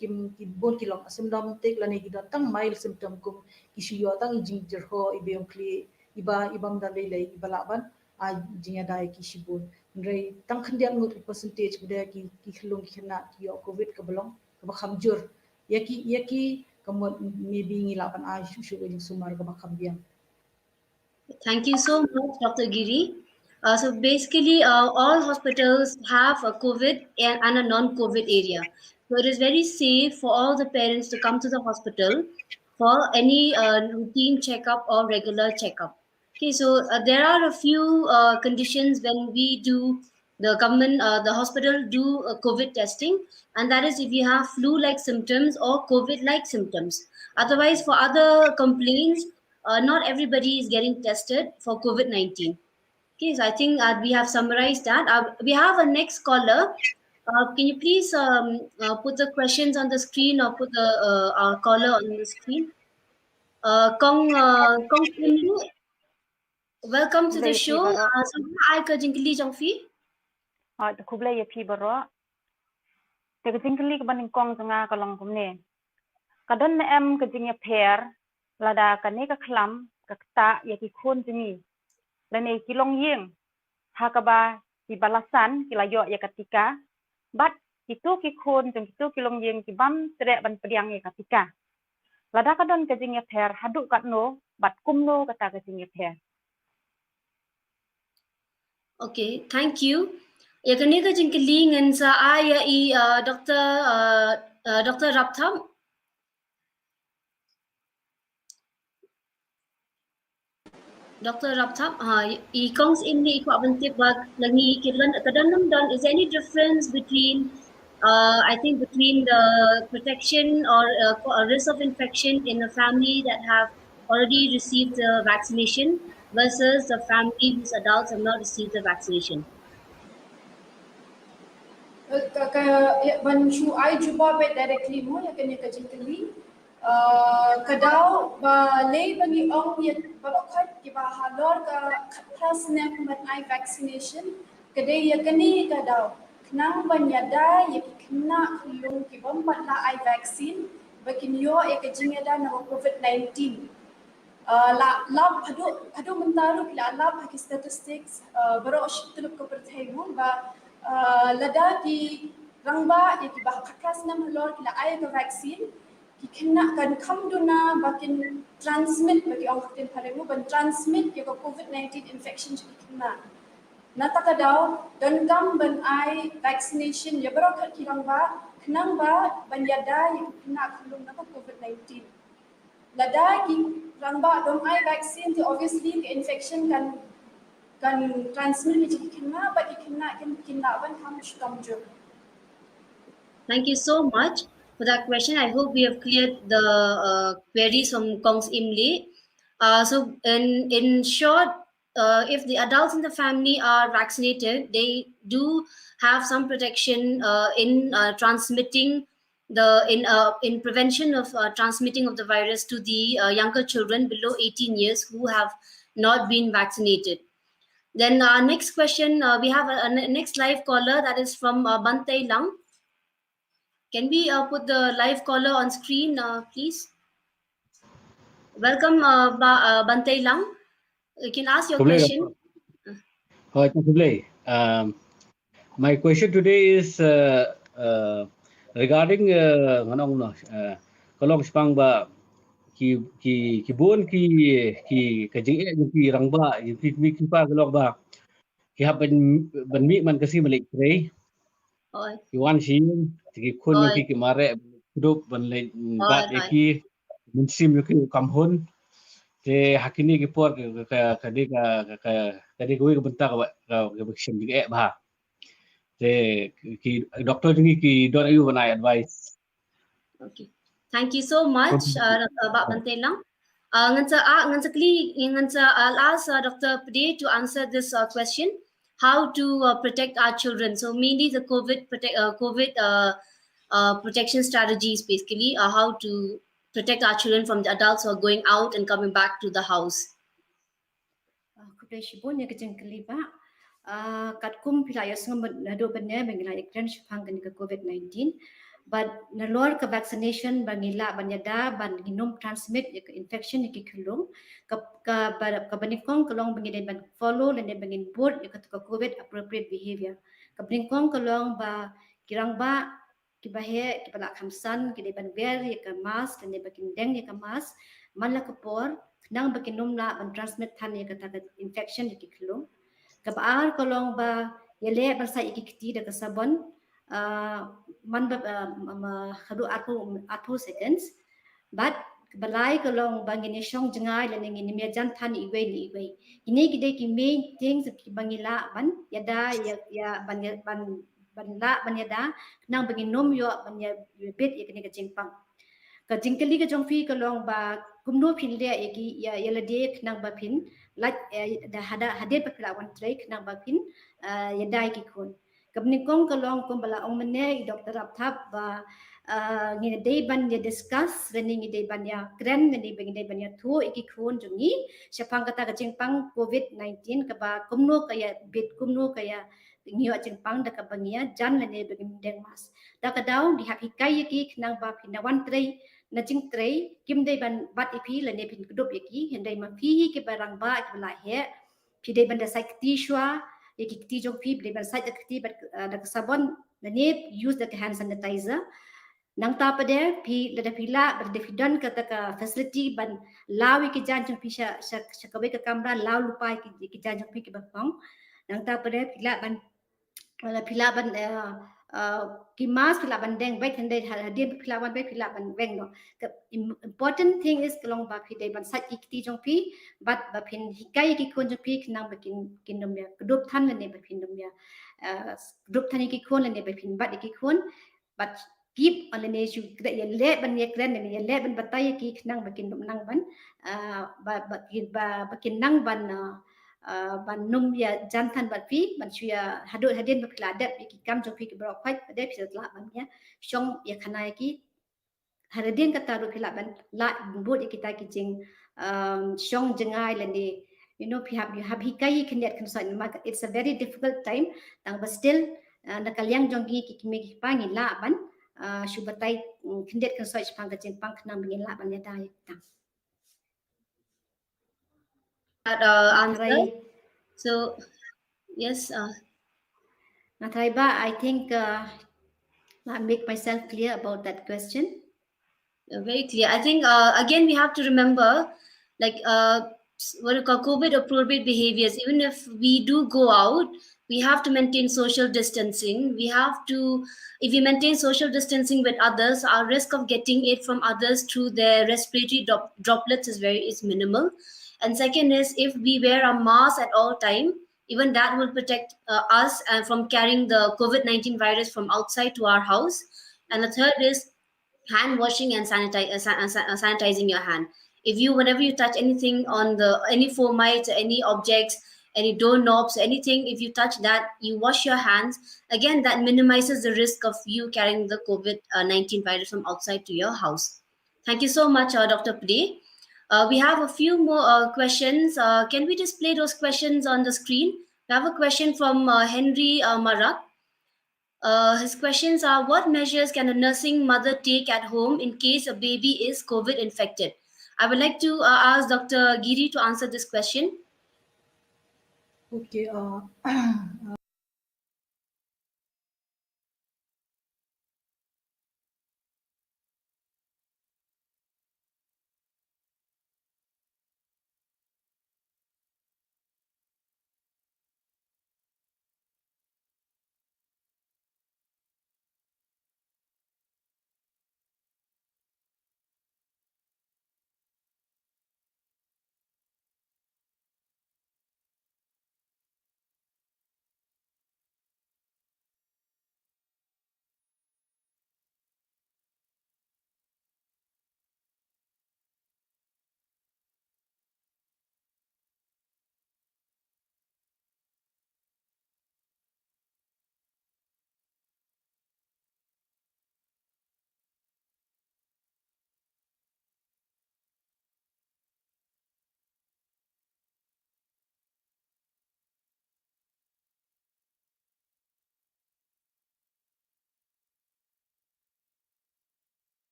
kim bon ki long symptom tek lani ki datang mild symptom kum ki shu yo tang jing jer ho ibeong kli ibam da lei ibalaban a jinga dai ki shibun rei tang khandian ngut percentage bude ki khlung ki khna ki yo covid ka belong ka bakham jur yaki kamot maybe ngilapan a shu jing sumar ka bakham biang. Thank you so much, Dr. Giri. So basically, all hospitals have a COVID and a non-COVID area. So it is very safe for all the parents to come to the hospital for any routine checkup or regular checkup. Okay, so there are a few conditions when we do the hospital do COVID testing, and that is if you have flu-like symptoms or COVID-like symptoms. Otherwise, for other complaints, not everybody is getting tested for COVID-19. Okay, so I think we have summarized that. We have a next caller. Can you please put the questions on the screen or put the our caller on the screen? Kong Kim, welcome to the show. So hi ka jingli jongfi. Kublai ya pi baro. Teka jingli ka baning kong zanga kalong kumne. Kadon na em ka jingya pair lada ka ne ka klam ka ta ya ki khon jingi. Lane kilong yeng hakaba di balasan kilayo ya ketika bat itu ki khon jeng itu kilong yeng ki bam trek ban pediang ya ketika. Lada kadon ka jingya pair haduk kat no bat kumno kata ka jingya pair. Okay, thank you. Ya kani ka jingli ngan sa aya Dr. Raptham. Dr. Raptham, ikongs ini ikut bentuk bag lagi kadang-kadang dan is there any difference between I think between the protection or risk of infection in a family that have already received the vaccination versus the family whose adults have not received the vaccination? Ban shu ai juba bet directly mo ya kanya kajintali kadao ba lei bani ong ya balokhat ki ba halor ka khas ne kumat ai vaccination kadai ya kani kadao knang ban yada ya kna khulung ki bam patla ai vaccine bakin yo ya kajingeda na covid-19 lab hadu mentaru kila lab ki statistics baro shituluk ko perthaimu ba lada ki rangba ya ki ba khas nam halor kila ai ka vaccine kena kan kamduna bakin transmit bagi orang tin paremu ban transmit ya COVID-19 infection jadi kena nata kadau dan kam ban ai vaccination ya barokat kirang ba kenang ba ban yada ya kena kulung nata COVID-19 lada ki rang ba dom ai vaccine ti obviously ke infection kan transmit jadi kena bagi kena ban kam stamjo. Thank you so much for that question. I hope we have cleared the queries from Kongs Imli. So in short, if the adults in the family are vaccinated, they do have some protection in transmitting in prevention of transmitting of the virus to the younger children below 18 years who have not been vaccinated. Then our next question, we have a next live caller that is from Bantay Lang. Can we put the live caller on screen, please? Welcome, Bantay Lang. You can ask your question. My question today is regarding kalau sepang ba ki bon ki kajing ki rangba ki pa kalau ba ki happen ban mi man kasi malik tray Iwan sih ki kun ki mare grup ban le ba ki munsim ki kamhon te hakini ki por ka kadi gue bentar ka beksim di ba te ki doktor ki don't you when I advise. Okay, thank you so much, Bantay Lang. I'll ask Dr. Pade to answer this question. How to protect our children? So mainly the COVID protection strategies, basically, how to protect our children from the adults who are going out and coming back to the house. Kupeshibon ya kecing keliba kat kum pila ya sengam nado benda bangila ikran shpang ke COVID-19 but nalor ke vaccination bangila banyada ban ginum transmit ya ke infection ya ke kulung ke banikong kelong bangida ban follow dan bangin board ya ke COVID appropriate behavior ke banikong kelong ba kirang ba kibahe kipala kamsan kide ban wear ya ke mask dan bakin deng ya ke mask mala ke por nang bakinum la ban transmit than ya kata infection di kelong kabar kolong ba yele ban sa ikiti da kasabon man ba hadu atu seconds but balai kolong bangini shong jengai la ningi ni jan than iwe ni iwe ini gide ki main things ki bangila ban yada ya ban la ban yada nang baginum yo ban ya bit ya kini ka jingpang ka jingkali ka jongfi kolong ba kumno phin le egi ya yala dek nang ba phin like da hada hadet pakla wan trek nang ba phin ya dai ki khon kabni kong kolong kom bala ong mane doktor apthap ba ngi dei ban ya discuss running dei ban ya grand ni beng dei ban ya thu eki khon jungi shapang kata ka jingpang COVID-19 ka ba kumno ka ya bit kumno ka ya ngiyo jingpang da ka bangia jan le ne beng deng mas da ka daw di happy kai ki nang ba phin wan trei na jing trei kim dei ban bat ipi la ne pin kudup yaki hendai ma phi ke barang ba ke la he phi dei ban da sai ti shwa yaki ti jong phi dei ban sai ti bat da sabon na ne use the hand sanitizer nang ta pade phi la da phi la ba de phi don ka ta ka facility ban lawi ki jan jong phi sha kabe ka kamra law lupai ki jan jong phi ki ba pong nang ta pade phi la ban kimas pila bandeng baik hande dia pila ban baik pila ban weng no the important thing is kelong ba phi dei ban sat ikti jong pi bat ba phin hikai ki kon jong pi nang ba kin dom ya kudup than ne ba phin dom ya kudup than ki kon ne ba phin bat ki kon but keep on the nation ya le ban ye kren ne ya le ban batai ki nang ba kin dom nang ban ba kin nang ban ban num ya jantan bat pi ban suya hadut hadin ba pila dat ki kam jong pi ki bro khwai de pi la ban ya shong ya khanai ki haradin kata ru pila ban la bud kita ki jing shong jengai lende you know you have hikai knet kan sa it's a very difficult time tang but still nakalyang jong ki ki pangi la ban shubatai knet kan sa pang ka jing pang khna bingin la ban ya dai tang Answer. So, yes. Nathaiba, I think I make myself clear about that question. Very clear. I think again we have to remember, like what we call COVID appropriate behaviors. Even if we do go out, we have to maintain social distancing. We have to, if we maintain social distancing with others, our risk of getting it from others through their respiratory droplets is minimal. And second is, if we wear a mask at all time, even that will protect us from carrying the COVID-19 virus from outside to our house. And the third is hand washing and sanitizing your hand. If you, whenever you touch anything on any fomites, any objects, any doorknobs, anything, if you touch that, you wash your hands. Again, that minimizes the risk of you carrying the COVID-19 virus from outside to your house. Thank you so much, Dr. Pade. We have a few more questions. Can we display those questions on the screen? We have a question from Henry Marat. His questions are: what measures can a nursing mother take at home in case a baby is COVID infected? I would like to ask Dr. Giri to answer this question. Okay.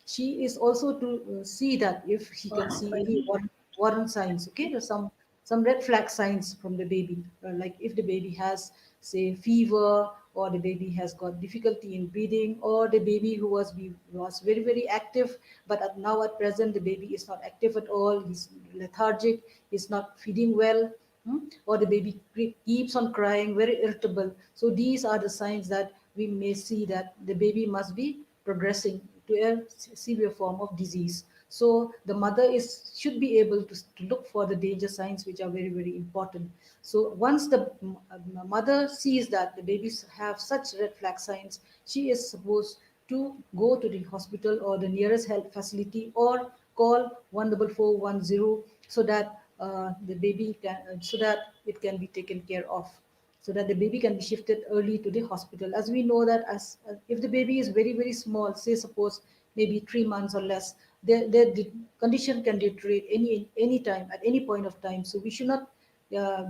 she is also to see that if she can see any warning signs, okay, there's some red flag signs from the baby, like if the baby has, say, fever, or the baby has got difficulty in breathing, or the baby who was very very active, but now at present the baby is not active at all, he's lethargic, he's not feeding well, or the baby keeps on crying, very irritable. So these are the signs that we may see that the baby must be progressing to a severe form of disease. So the mother should be able to look for the danger signs, which are very very important. So once the mother sees that the babies have such red flag signs, she is supposed to go to the hospital or the nearest health facility, or call 14410, so that the baby can, so that it can be taken care of, so that the baby can be shifted early to the hospital. As we know that if the baby is very very small, say suppose maybe 3 months or less, the condition can deteriorate any time, at any point of time. So we should not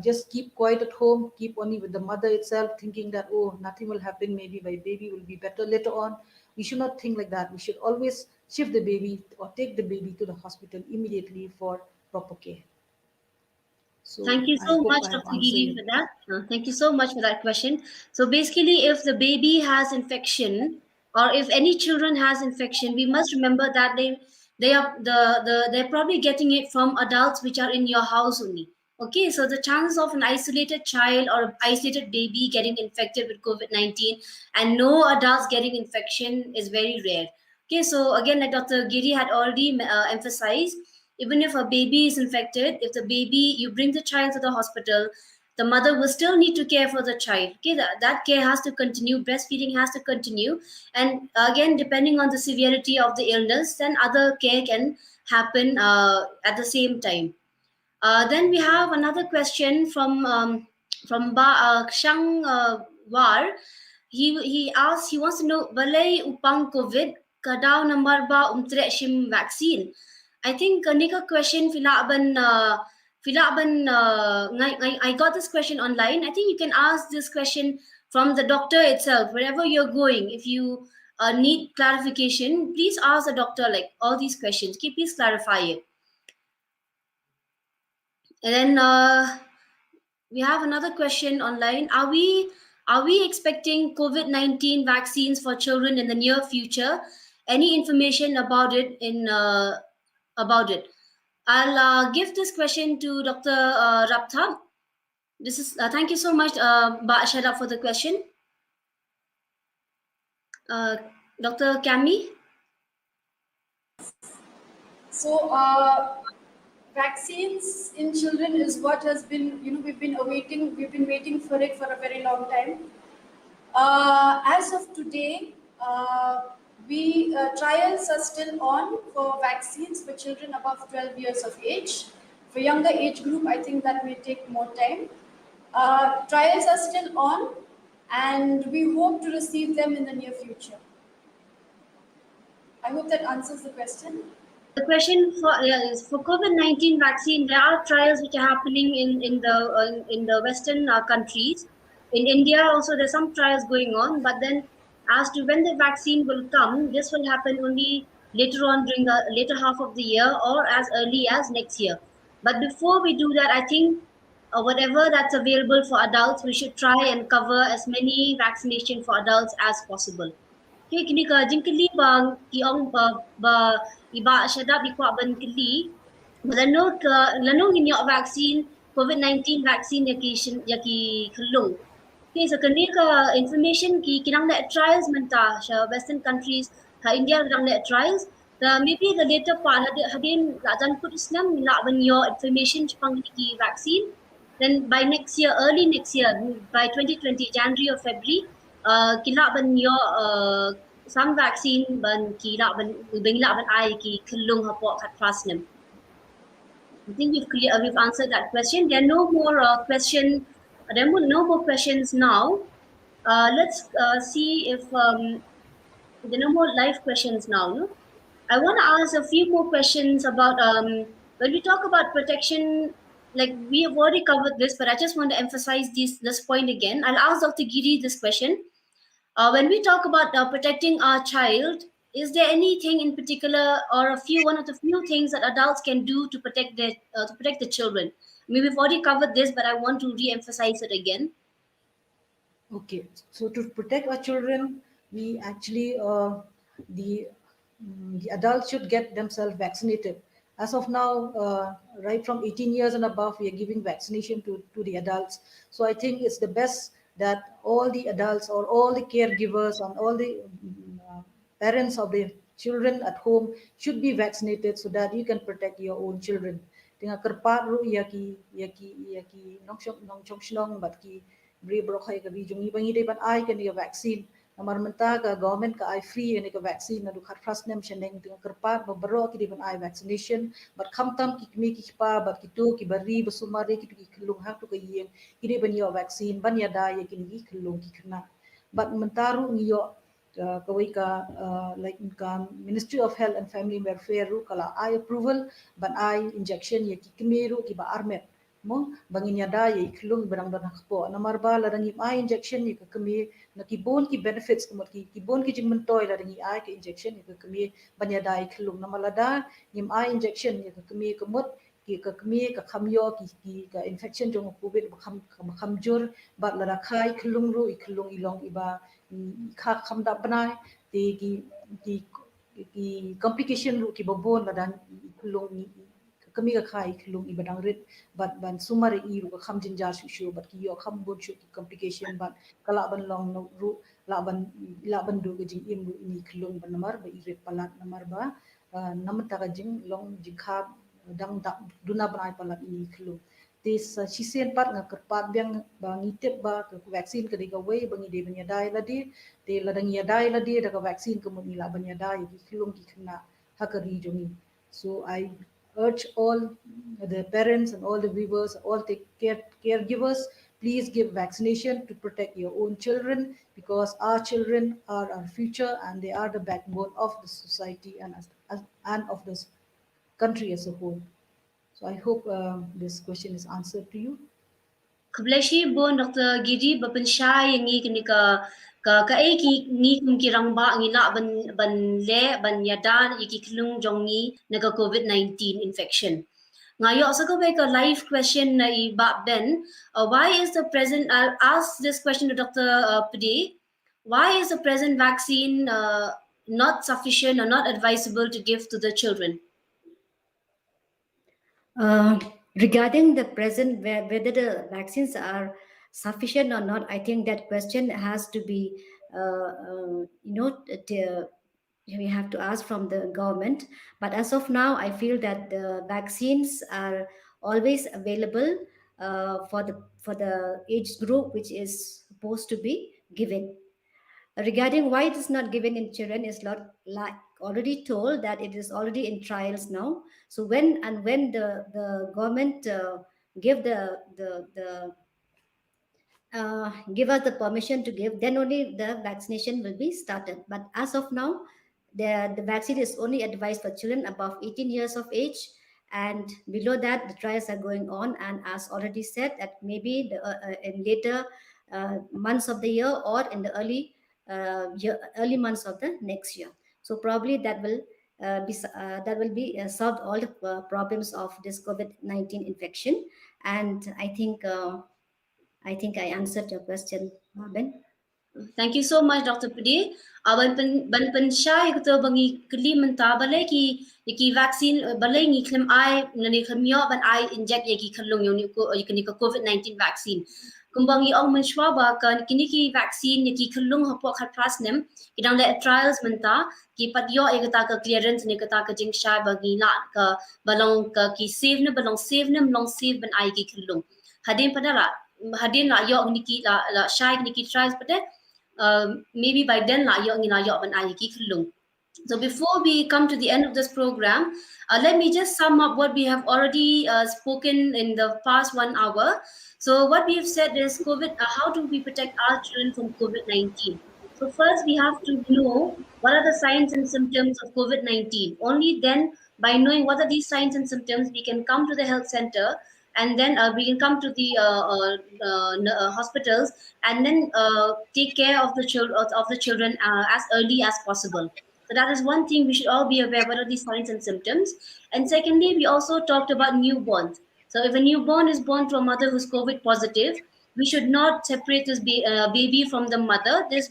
just keep quiet at home, keep only with the mother itself, thinking that, oh, nothing will happen, maybe my baby will be better later on. We should not think like that. We should always shift the baby or take the baby to the hospital immediately for proper care. So thank you I so hope much, I have Dr. Giri, answered for that. Thank you so much for that question. So basically, if the baby has infection, or if any children has infection, we must remember that they're probably getting it from adults which are in your house only. Okay, so the chances of an isolated child or isolated baby getting infected with COVID-19 and no adults getting infection is very rare. Okay, so again, like Dr. Giri had already emphasized, even if a baby is infected, if the baby, you bring the child to the hospital, the mother will still need to care for the child. Okay, that care has to continue, breastfeeding has to continue. And again, depending on the severity of the illness, then other care can happen at the same time. Then we have another question from Shang War. He asks, he wants to know, balay upang COVID kadaw number ba shim vaccine. I think Nika question I got this question online. I think you can ask this question from the doctor itself, wherever you're going. If you need clarification, please ask the doctor like all these questions. Please clarify it. And then we have another question online. Are we expecting COVID-19 vaccines for children in the near future? Any information about it about it? I'll give this question to Dr. Rapthab. This is thank you so much, Ba Ashada, for the question. Dr. Kami. So vaccines in children is what has been, we've been waiting for it for a very long time. As of today, trials are still on for vaccines for children above 12 years of age. For younger age group, I think that may take more time. Trials are still on, and we hope to receive them in the near future. I hope that answers the question. The question is for COVID-19 vaccine. There are trials which are happening in the Western countries. In India also, there's some trials going on. But then, as to when the vaccine will come, this will happen only later on during the later half of the year or as early as next year. But before we do that, I think whatever that's available for adults, we should try and cover as many vaccination for adults as possible. Okay, kini ka jingkeli bang kiong ba iba syadap di kuat ban keli lano ini vaccine COVID-19 vaccine yaki kelung. Okay, so kini ka information ki kinang net trials menta Western countries ka India kinang net trials. Maybe the later part hadin lajan put Islam la ban your information chupang ki vaccine. Then by next year, early next year, by 2020 January or February, kila ban yo some vaccine ban kila ban ai ki kelung hapok kat trasnem. I think we've answered that question. There are no more questions. There are no more questions now. Let's see if there are no more live questions now. No? I want to ask a few more questions about when we talk about protection. Like we have already covered this, but I just want to emphasize this point again. I'll ask Dr. Giri this question. When we talk about protecting our child is there anything in particular, or one of the few things that adults can do to protect the children? I mean, we've already covered this, but I want to re-emphasize it again. Okay, so to protect our children, we actually the adults should get themselves vaccinated. As of now, right from 18 years and above, we are giving vaccination to the adults. So I think it's the best that all the adults or all the caregivers and all the parents of the children at home should be vaccinated so that you can protect your own children. Dengan kerpat ru yaki nong chong shnong bat ki bri brokhai ka bi jungi bangi de ban ai kan ya vaccine namar menta ka government ka ai free ni ka vaccine na du khat fast nem sheneng dengan kerpat ba bro ki de ban ai vaccination bat kham tam ki mi ki pa bat ki tu ki bari ba sumare ki ki khulung ha tu ka yen ki de ban ya vaccine ban ya da ya ki ni khulung ki khna bat mentaru ni yo kawai ka like Ministry of Health and Family Welfare ru kala I approval ban I injection ye ki kmeru ki ba armet mo bangin ya da ye klung barang dan hakpo namar ba la rangi I injection ye ka kme na ki bon ki benefits ko ki bon ki jing mentoy la rangi I ka injection ye ka kme ban ya da ye klung namala da yim I injection ye ka kme ko mot ki ka kme ka khamyo ki ka infection jong covid kham jur ba la rakhai klung ru iklung ilong iba kha khamda banai ki complication ru ki babon badan kulung kami ka khai kulung ibadang rit bat ban sumari I ru ka kham jinjar shu bat ki yo kham bon shu ki complication bat kala ban long no ru la ban du jing im ru ni kulung ban namar ba ire palat namar ba namta ka jing long jikha dang dak duna banai palat ni kulung this sisen pat nga kerpat biang bangi tip ba ke vaccine ke diga way bangi de banya dai ladi de ladang ya dai ladi da ka vaccine ke muni la banya dai ki khilung ki khna hakari jongi. So I urge all the parents and all the viewers, all the caregivers, please give vaccination to protect your own children because our children are our future and they are the backbone of the society and of the country as a whole. So I hope this question is answered to you. Kableshi bon Dr. Giri bapensyai ngi kini ka ki ni kum ki rangba ngi la ban le ban yadan yiki klung jongi naga COVID-19 infection. Ngayo sa ko ka live question na iba Ben, why is the present, I'll ask this question to Dr. Pudi, why is the present vaccine not sufficient or not advisable to give to the children? Regarding the present, whether the vaccines are sufficient or not, I think that question has to be, we have to ask from the government. But as of now, I feel that the vaccines are always available for the age group which is supposed to be given. Regarding why it is not given in children is not like already told that it is already in trials now. So when the government give give us the permission to give, then only the vaccination will be started. But as of now, the vaccine is only advised for children above 18 years of age, and below that the trials are going on. And as already said, that maybe in later months of the year or in the early months of the next year. So probably that will be solved all the problems of this COVID-19 infection. And I think I answered your question, Ben. Thank you so much, Dr. Pudi. Ban pensya kita bangi keli menta balai ki vaccine balai ngi klem ai nani khamyo ban ai inject ki khalung yo ni ko COVID-19 vaccine. Kumbang ong menshwa ba kan kini ki vaccine ki khalung hapo khat pras nem idang le trials menta ki patyo kata ka clearance ni kata ka jingsha bagi na ka balong ka ki save ne balong save ban ai ki khalung. Hadin padara hadin la yo ni ki la shai ni ki trials pada maybe by then la yo ngi la yo ban ai ki khalung. So before we come to the end of this program, let me just sum up what we have already spoken in the past 1 hour. So what we have said is how do we protect our children from COVID-19? So first we have to know what are the signs and symptoms of COVID-19. Only then, by knowing what are these signs and symptoms, we can come to the health center, and then we can come to the hospitals, and then take care of the children as early as possible. So that is one thing we should all be aware. What are these signs and symptoms? And secondly, we also talked about newborns. So if a newborn is born to a mother who's COVID positive, we should not separate this baby from the mother. This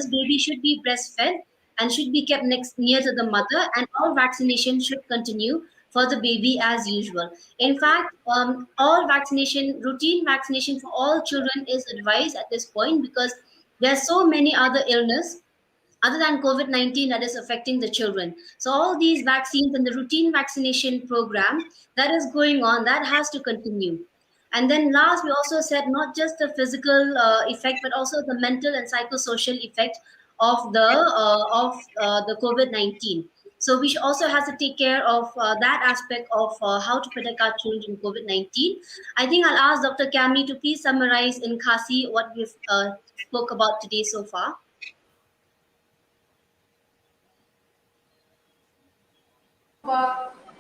baby should be breastfed and should be kept near to the mother, and all vaccination should continue for the baby as usual. In fact, routine vaccination for all children is advised at this point, because there are so many other illness other than COVID-19 that is affecting the children. So all these vaccines and the routine vaccination program that is going on, that has to continue. And then last, we also said not just the physical effect, but also the mental and psychosocial effect of the COVID-19. So we should also have to take care of that aspect of how to protect our children in COVID-19. I think I'll ask Dr. Kami to please summarize in Khasi what we've spoke about today so far.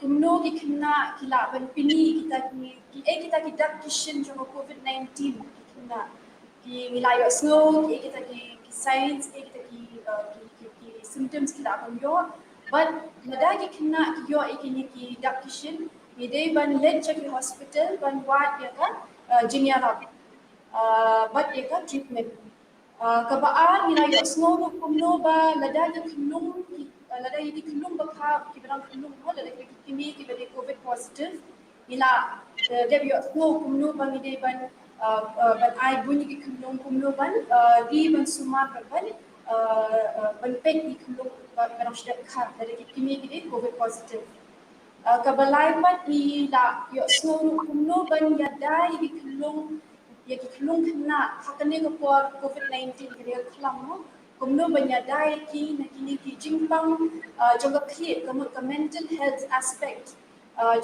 Kumno ki kena kila ban pini kita kidak kishin jong COVID-19 kena ki milayo snow kita ki signs kita ki symptoms kila ban yo but nada ki kena ki yo ki dak kishin midai ban let check the hospital ban wat ya kan jinyarap but ya kan treatment kabaan milayo snow kumno ba lada ki kunung lada yidi kunung bakha ki barang kunung ho lada ki kimi ki bade COVID positive ila debyo snow kumno ban midai ban ai bunyi ki kunung kumno ban di ban suma ban pek ki kunung barang shida kha lada ki kimi ki COVID positive kabalai pat ni la yo snow kumno ban yada yidi kunung ya ki kunung kena hakane ko COVID-19 ki kelam kumno banyadai ki nakini ki jingpang jonga create kamut ka mental health aspect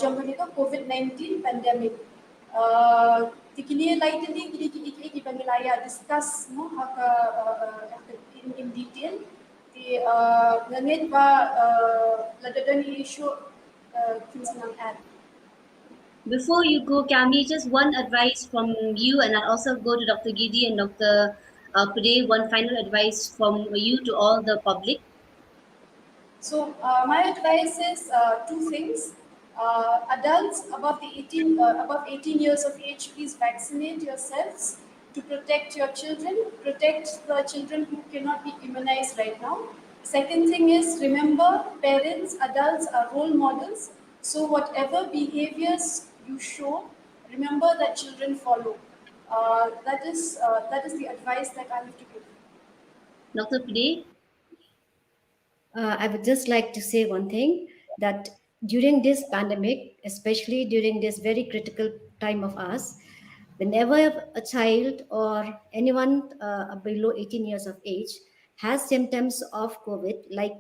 jonga ni COVID-19 pandemic tikini lightly ki bangilaya discuss no haka in detail the nganit ba ladadani issue kinsanang add. Before you go, Kami, just one advice from you, and I'll also go to Dr. Gidi and Dr. Pude, one final advice from you to all the public. So my advice is two things. Adults above 18 years of age, please vaccinate yourselves to protect your children, protect the children who cannot be immunized right now. Second thing is, remember, parents, adults are role models. So whatever behaviors you show, remember that children follow. That is the advice that I have to give. Dr. Pude? I would just like to say one thing, that during this pandemic, especially during this very critical time of us, whenever a child or anyone below 18 years of age has symptoms of COVID, like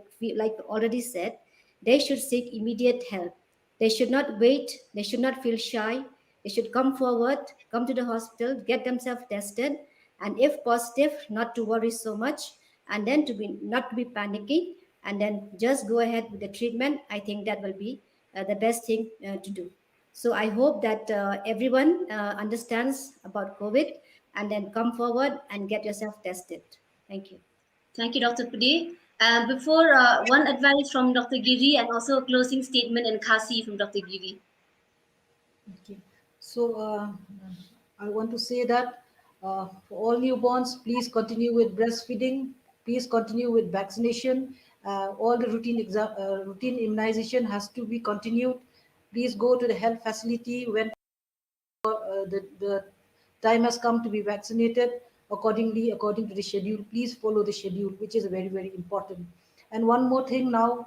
already said, they should seek immediate help. They should not wait. They should not feel shy. They should come forward, come to the hospital, get themselves tested, and if positive, not to worry so much, and then not to be panicking, and then just go ahead with the treatment. I think that will be the best thing to do. So I hope that everyone understands about COVID and then come forward and get yourself tested. Thank you. Thank you, Dr. Pude. Before one advice from Dr. Giri and also a closing statement in Khasi from Dr. Giri. Okay. So I want to say that for all newborns, please continue with breastfeeding. Please continue with vaccination. All the routine immunization has to be continued. Please go to the health facility when the time has come to be vaccinated according to the schedule. Please follow the schedule, which is very, very important. And one more thing now,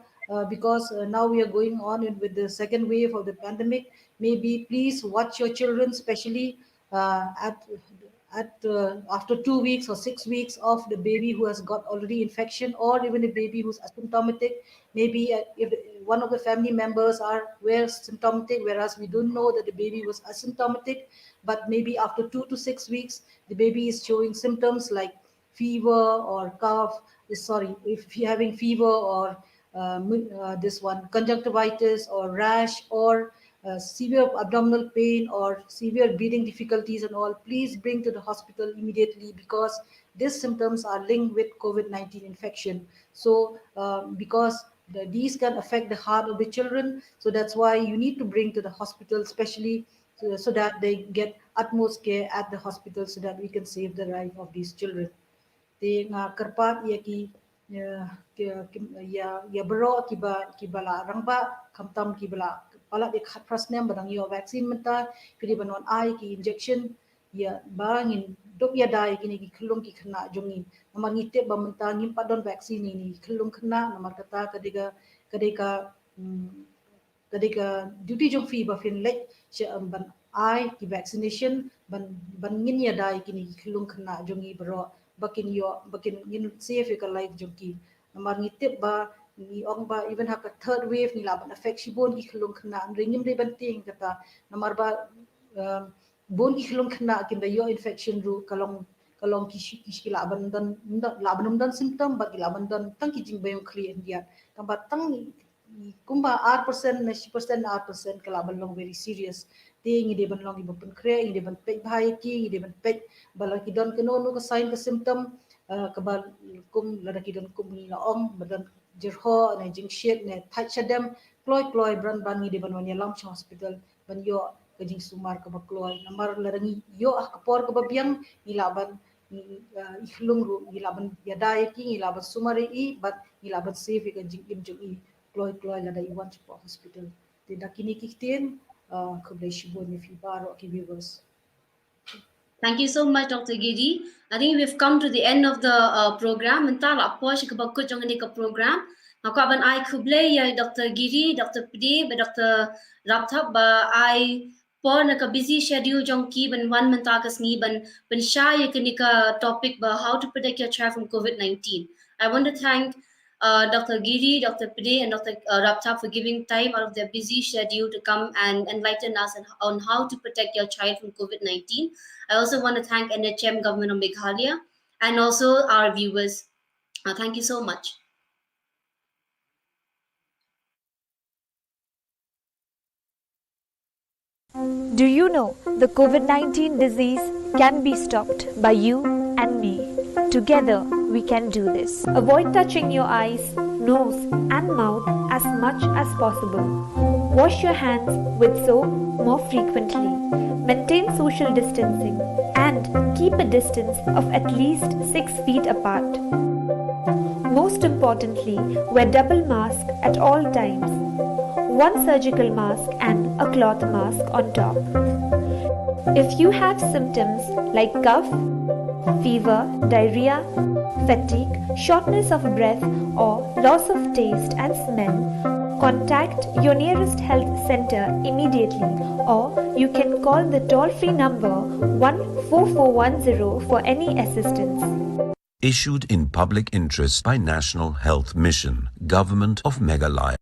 because now we are going on with the second wave of the pandemic, maybe please watch your children, especially after 2 weeks or 6 weeks of the baby who has got already infection, or even a baby who's asymptomatic. Maybe if one of the family members were symptomatic, whereas we don't know that the baby was asymptomatic, but maybe after 2 to 6 weeks, the baby is showing symptoms like fever or cough. If you're having fever or this one conjunctivitis or rash or severe abdominal pain or severe breathing difficulties and all, please bring to the hospital immediately, because these symptoms are linked with COVID-19 infection. So because these can affect the heart of the children, so that's why you need to bring to the hospital, especially so that they get utmost care at the hospital, so that we can save the life of these children. Te nga kerpat ya ki ya bero kibala rangba kamtam kibala pala de prasnem badang yo vaccine menta pidi banon ai ki injection ya bangin dok ya dai kini ki khulung ki khna jongi namar ngite ba menta ngim padon vaccine ni khulung khna namar kata kadika duty jong fi ba fin lek ban ai ki vaccination ban ngin ya dai kini khulung khna jongi bero bakin in safe ka life jongki namar ngitip ba ni ong ba even ha ka third wave ni laban affect si bon ki khulung khna ringim de banting kata namar ba bon ki khulung khna kin da yo infection ru kalong ki laban dan symptom ba ki laban dan tang ki jing bayong clear india tamba tang kumba 8% na 10% kalaban long very serious ting ide ban long ibon kre ide ban pe bhai ki ide ban pe balaki don keno no ka sign ka symptom kabal kum ladaki don kum ni la ong badan jerho na jing shit ne thach shadam kloi brand ban ide ban wan yalam hospital ban yo ka jing sumar ka bakloi namar larangi yo ka por ka babiang ilaban ikhlung ru ilaban yadai ki ilaban sumari I but ilaban safe ka jing im jing I kloi la da iwan po hospital te dakini kiktin kublai shibon if baro ki viewers. Thank you so much, Dr. Giri. I think we've come to the end of the program. Mentala po siya kabagkot yung hindi ka program. Ako aban ay kublay ya Dr. Giri, Dr. Pidi, Dr. Rapthap ba ay po naka-busy schedule jong ki ban one mentakas ngi ban siya ya kanika topic ba how to protect your child from COVID-19. I want to thank Dr. Giri, Dr. Pide, and Dr. Rapthap for giving time out of their busy schedule to come and enlighten us on how to protect your child from COVID-19. I also want to thank NHM Government of Meghalaya and also our viewers. Thank you so much. Do you know the COVID-19 disease can be stopped by you and me? Together, we can do this. Avoid touching your eyes, nose, and mouth as much as possible. Wash your hands with soap more frequently. Maintain social distancing and keep a distance of at least 6 feet apart. Most importantly, wear double mask at all times. One surgical mask and a cloth mask on top. If you have symptoms like cough, fever, diarrhea, fatigue, shortness of breath, or loss of taste and smell, contact your nearest health center immediately, or you can call the toll-free number 14410 for any assistance. Issued in public interest by National Health Mission, Government of Meghalaya.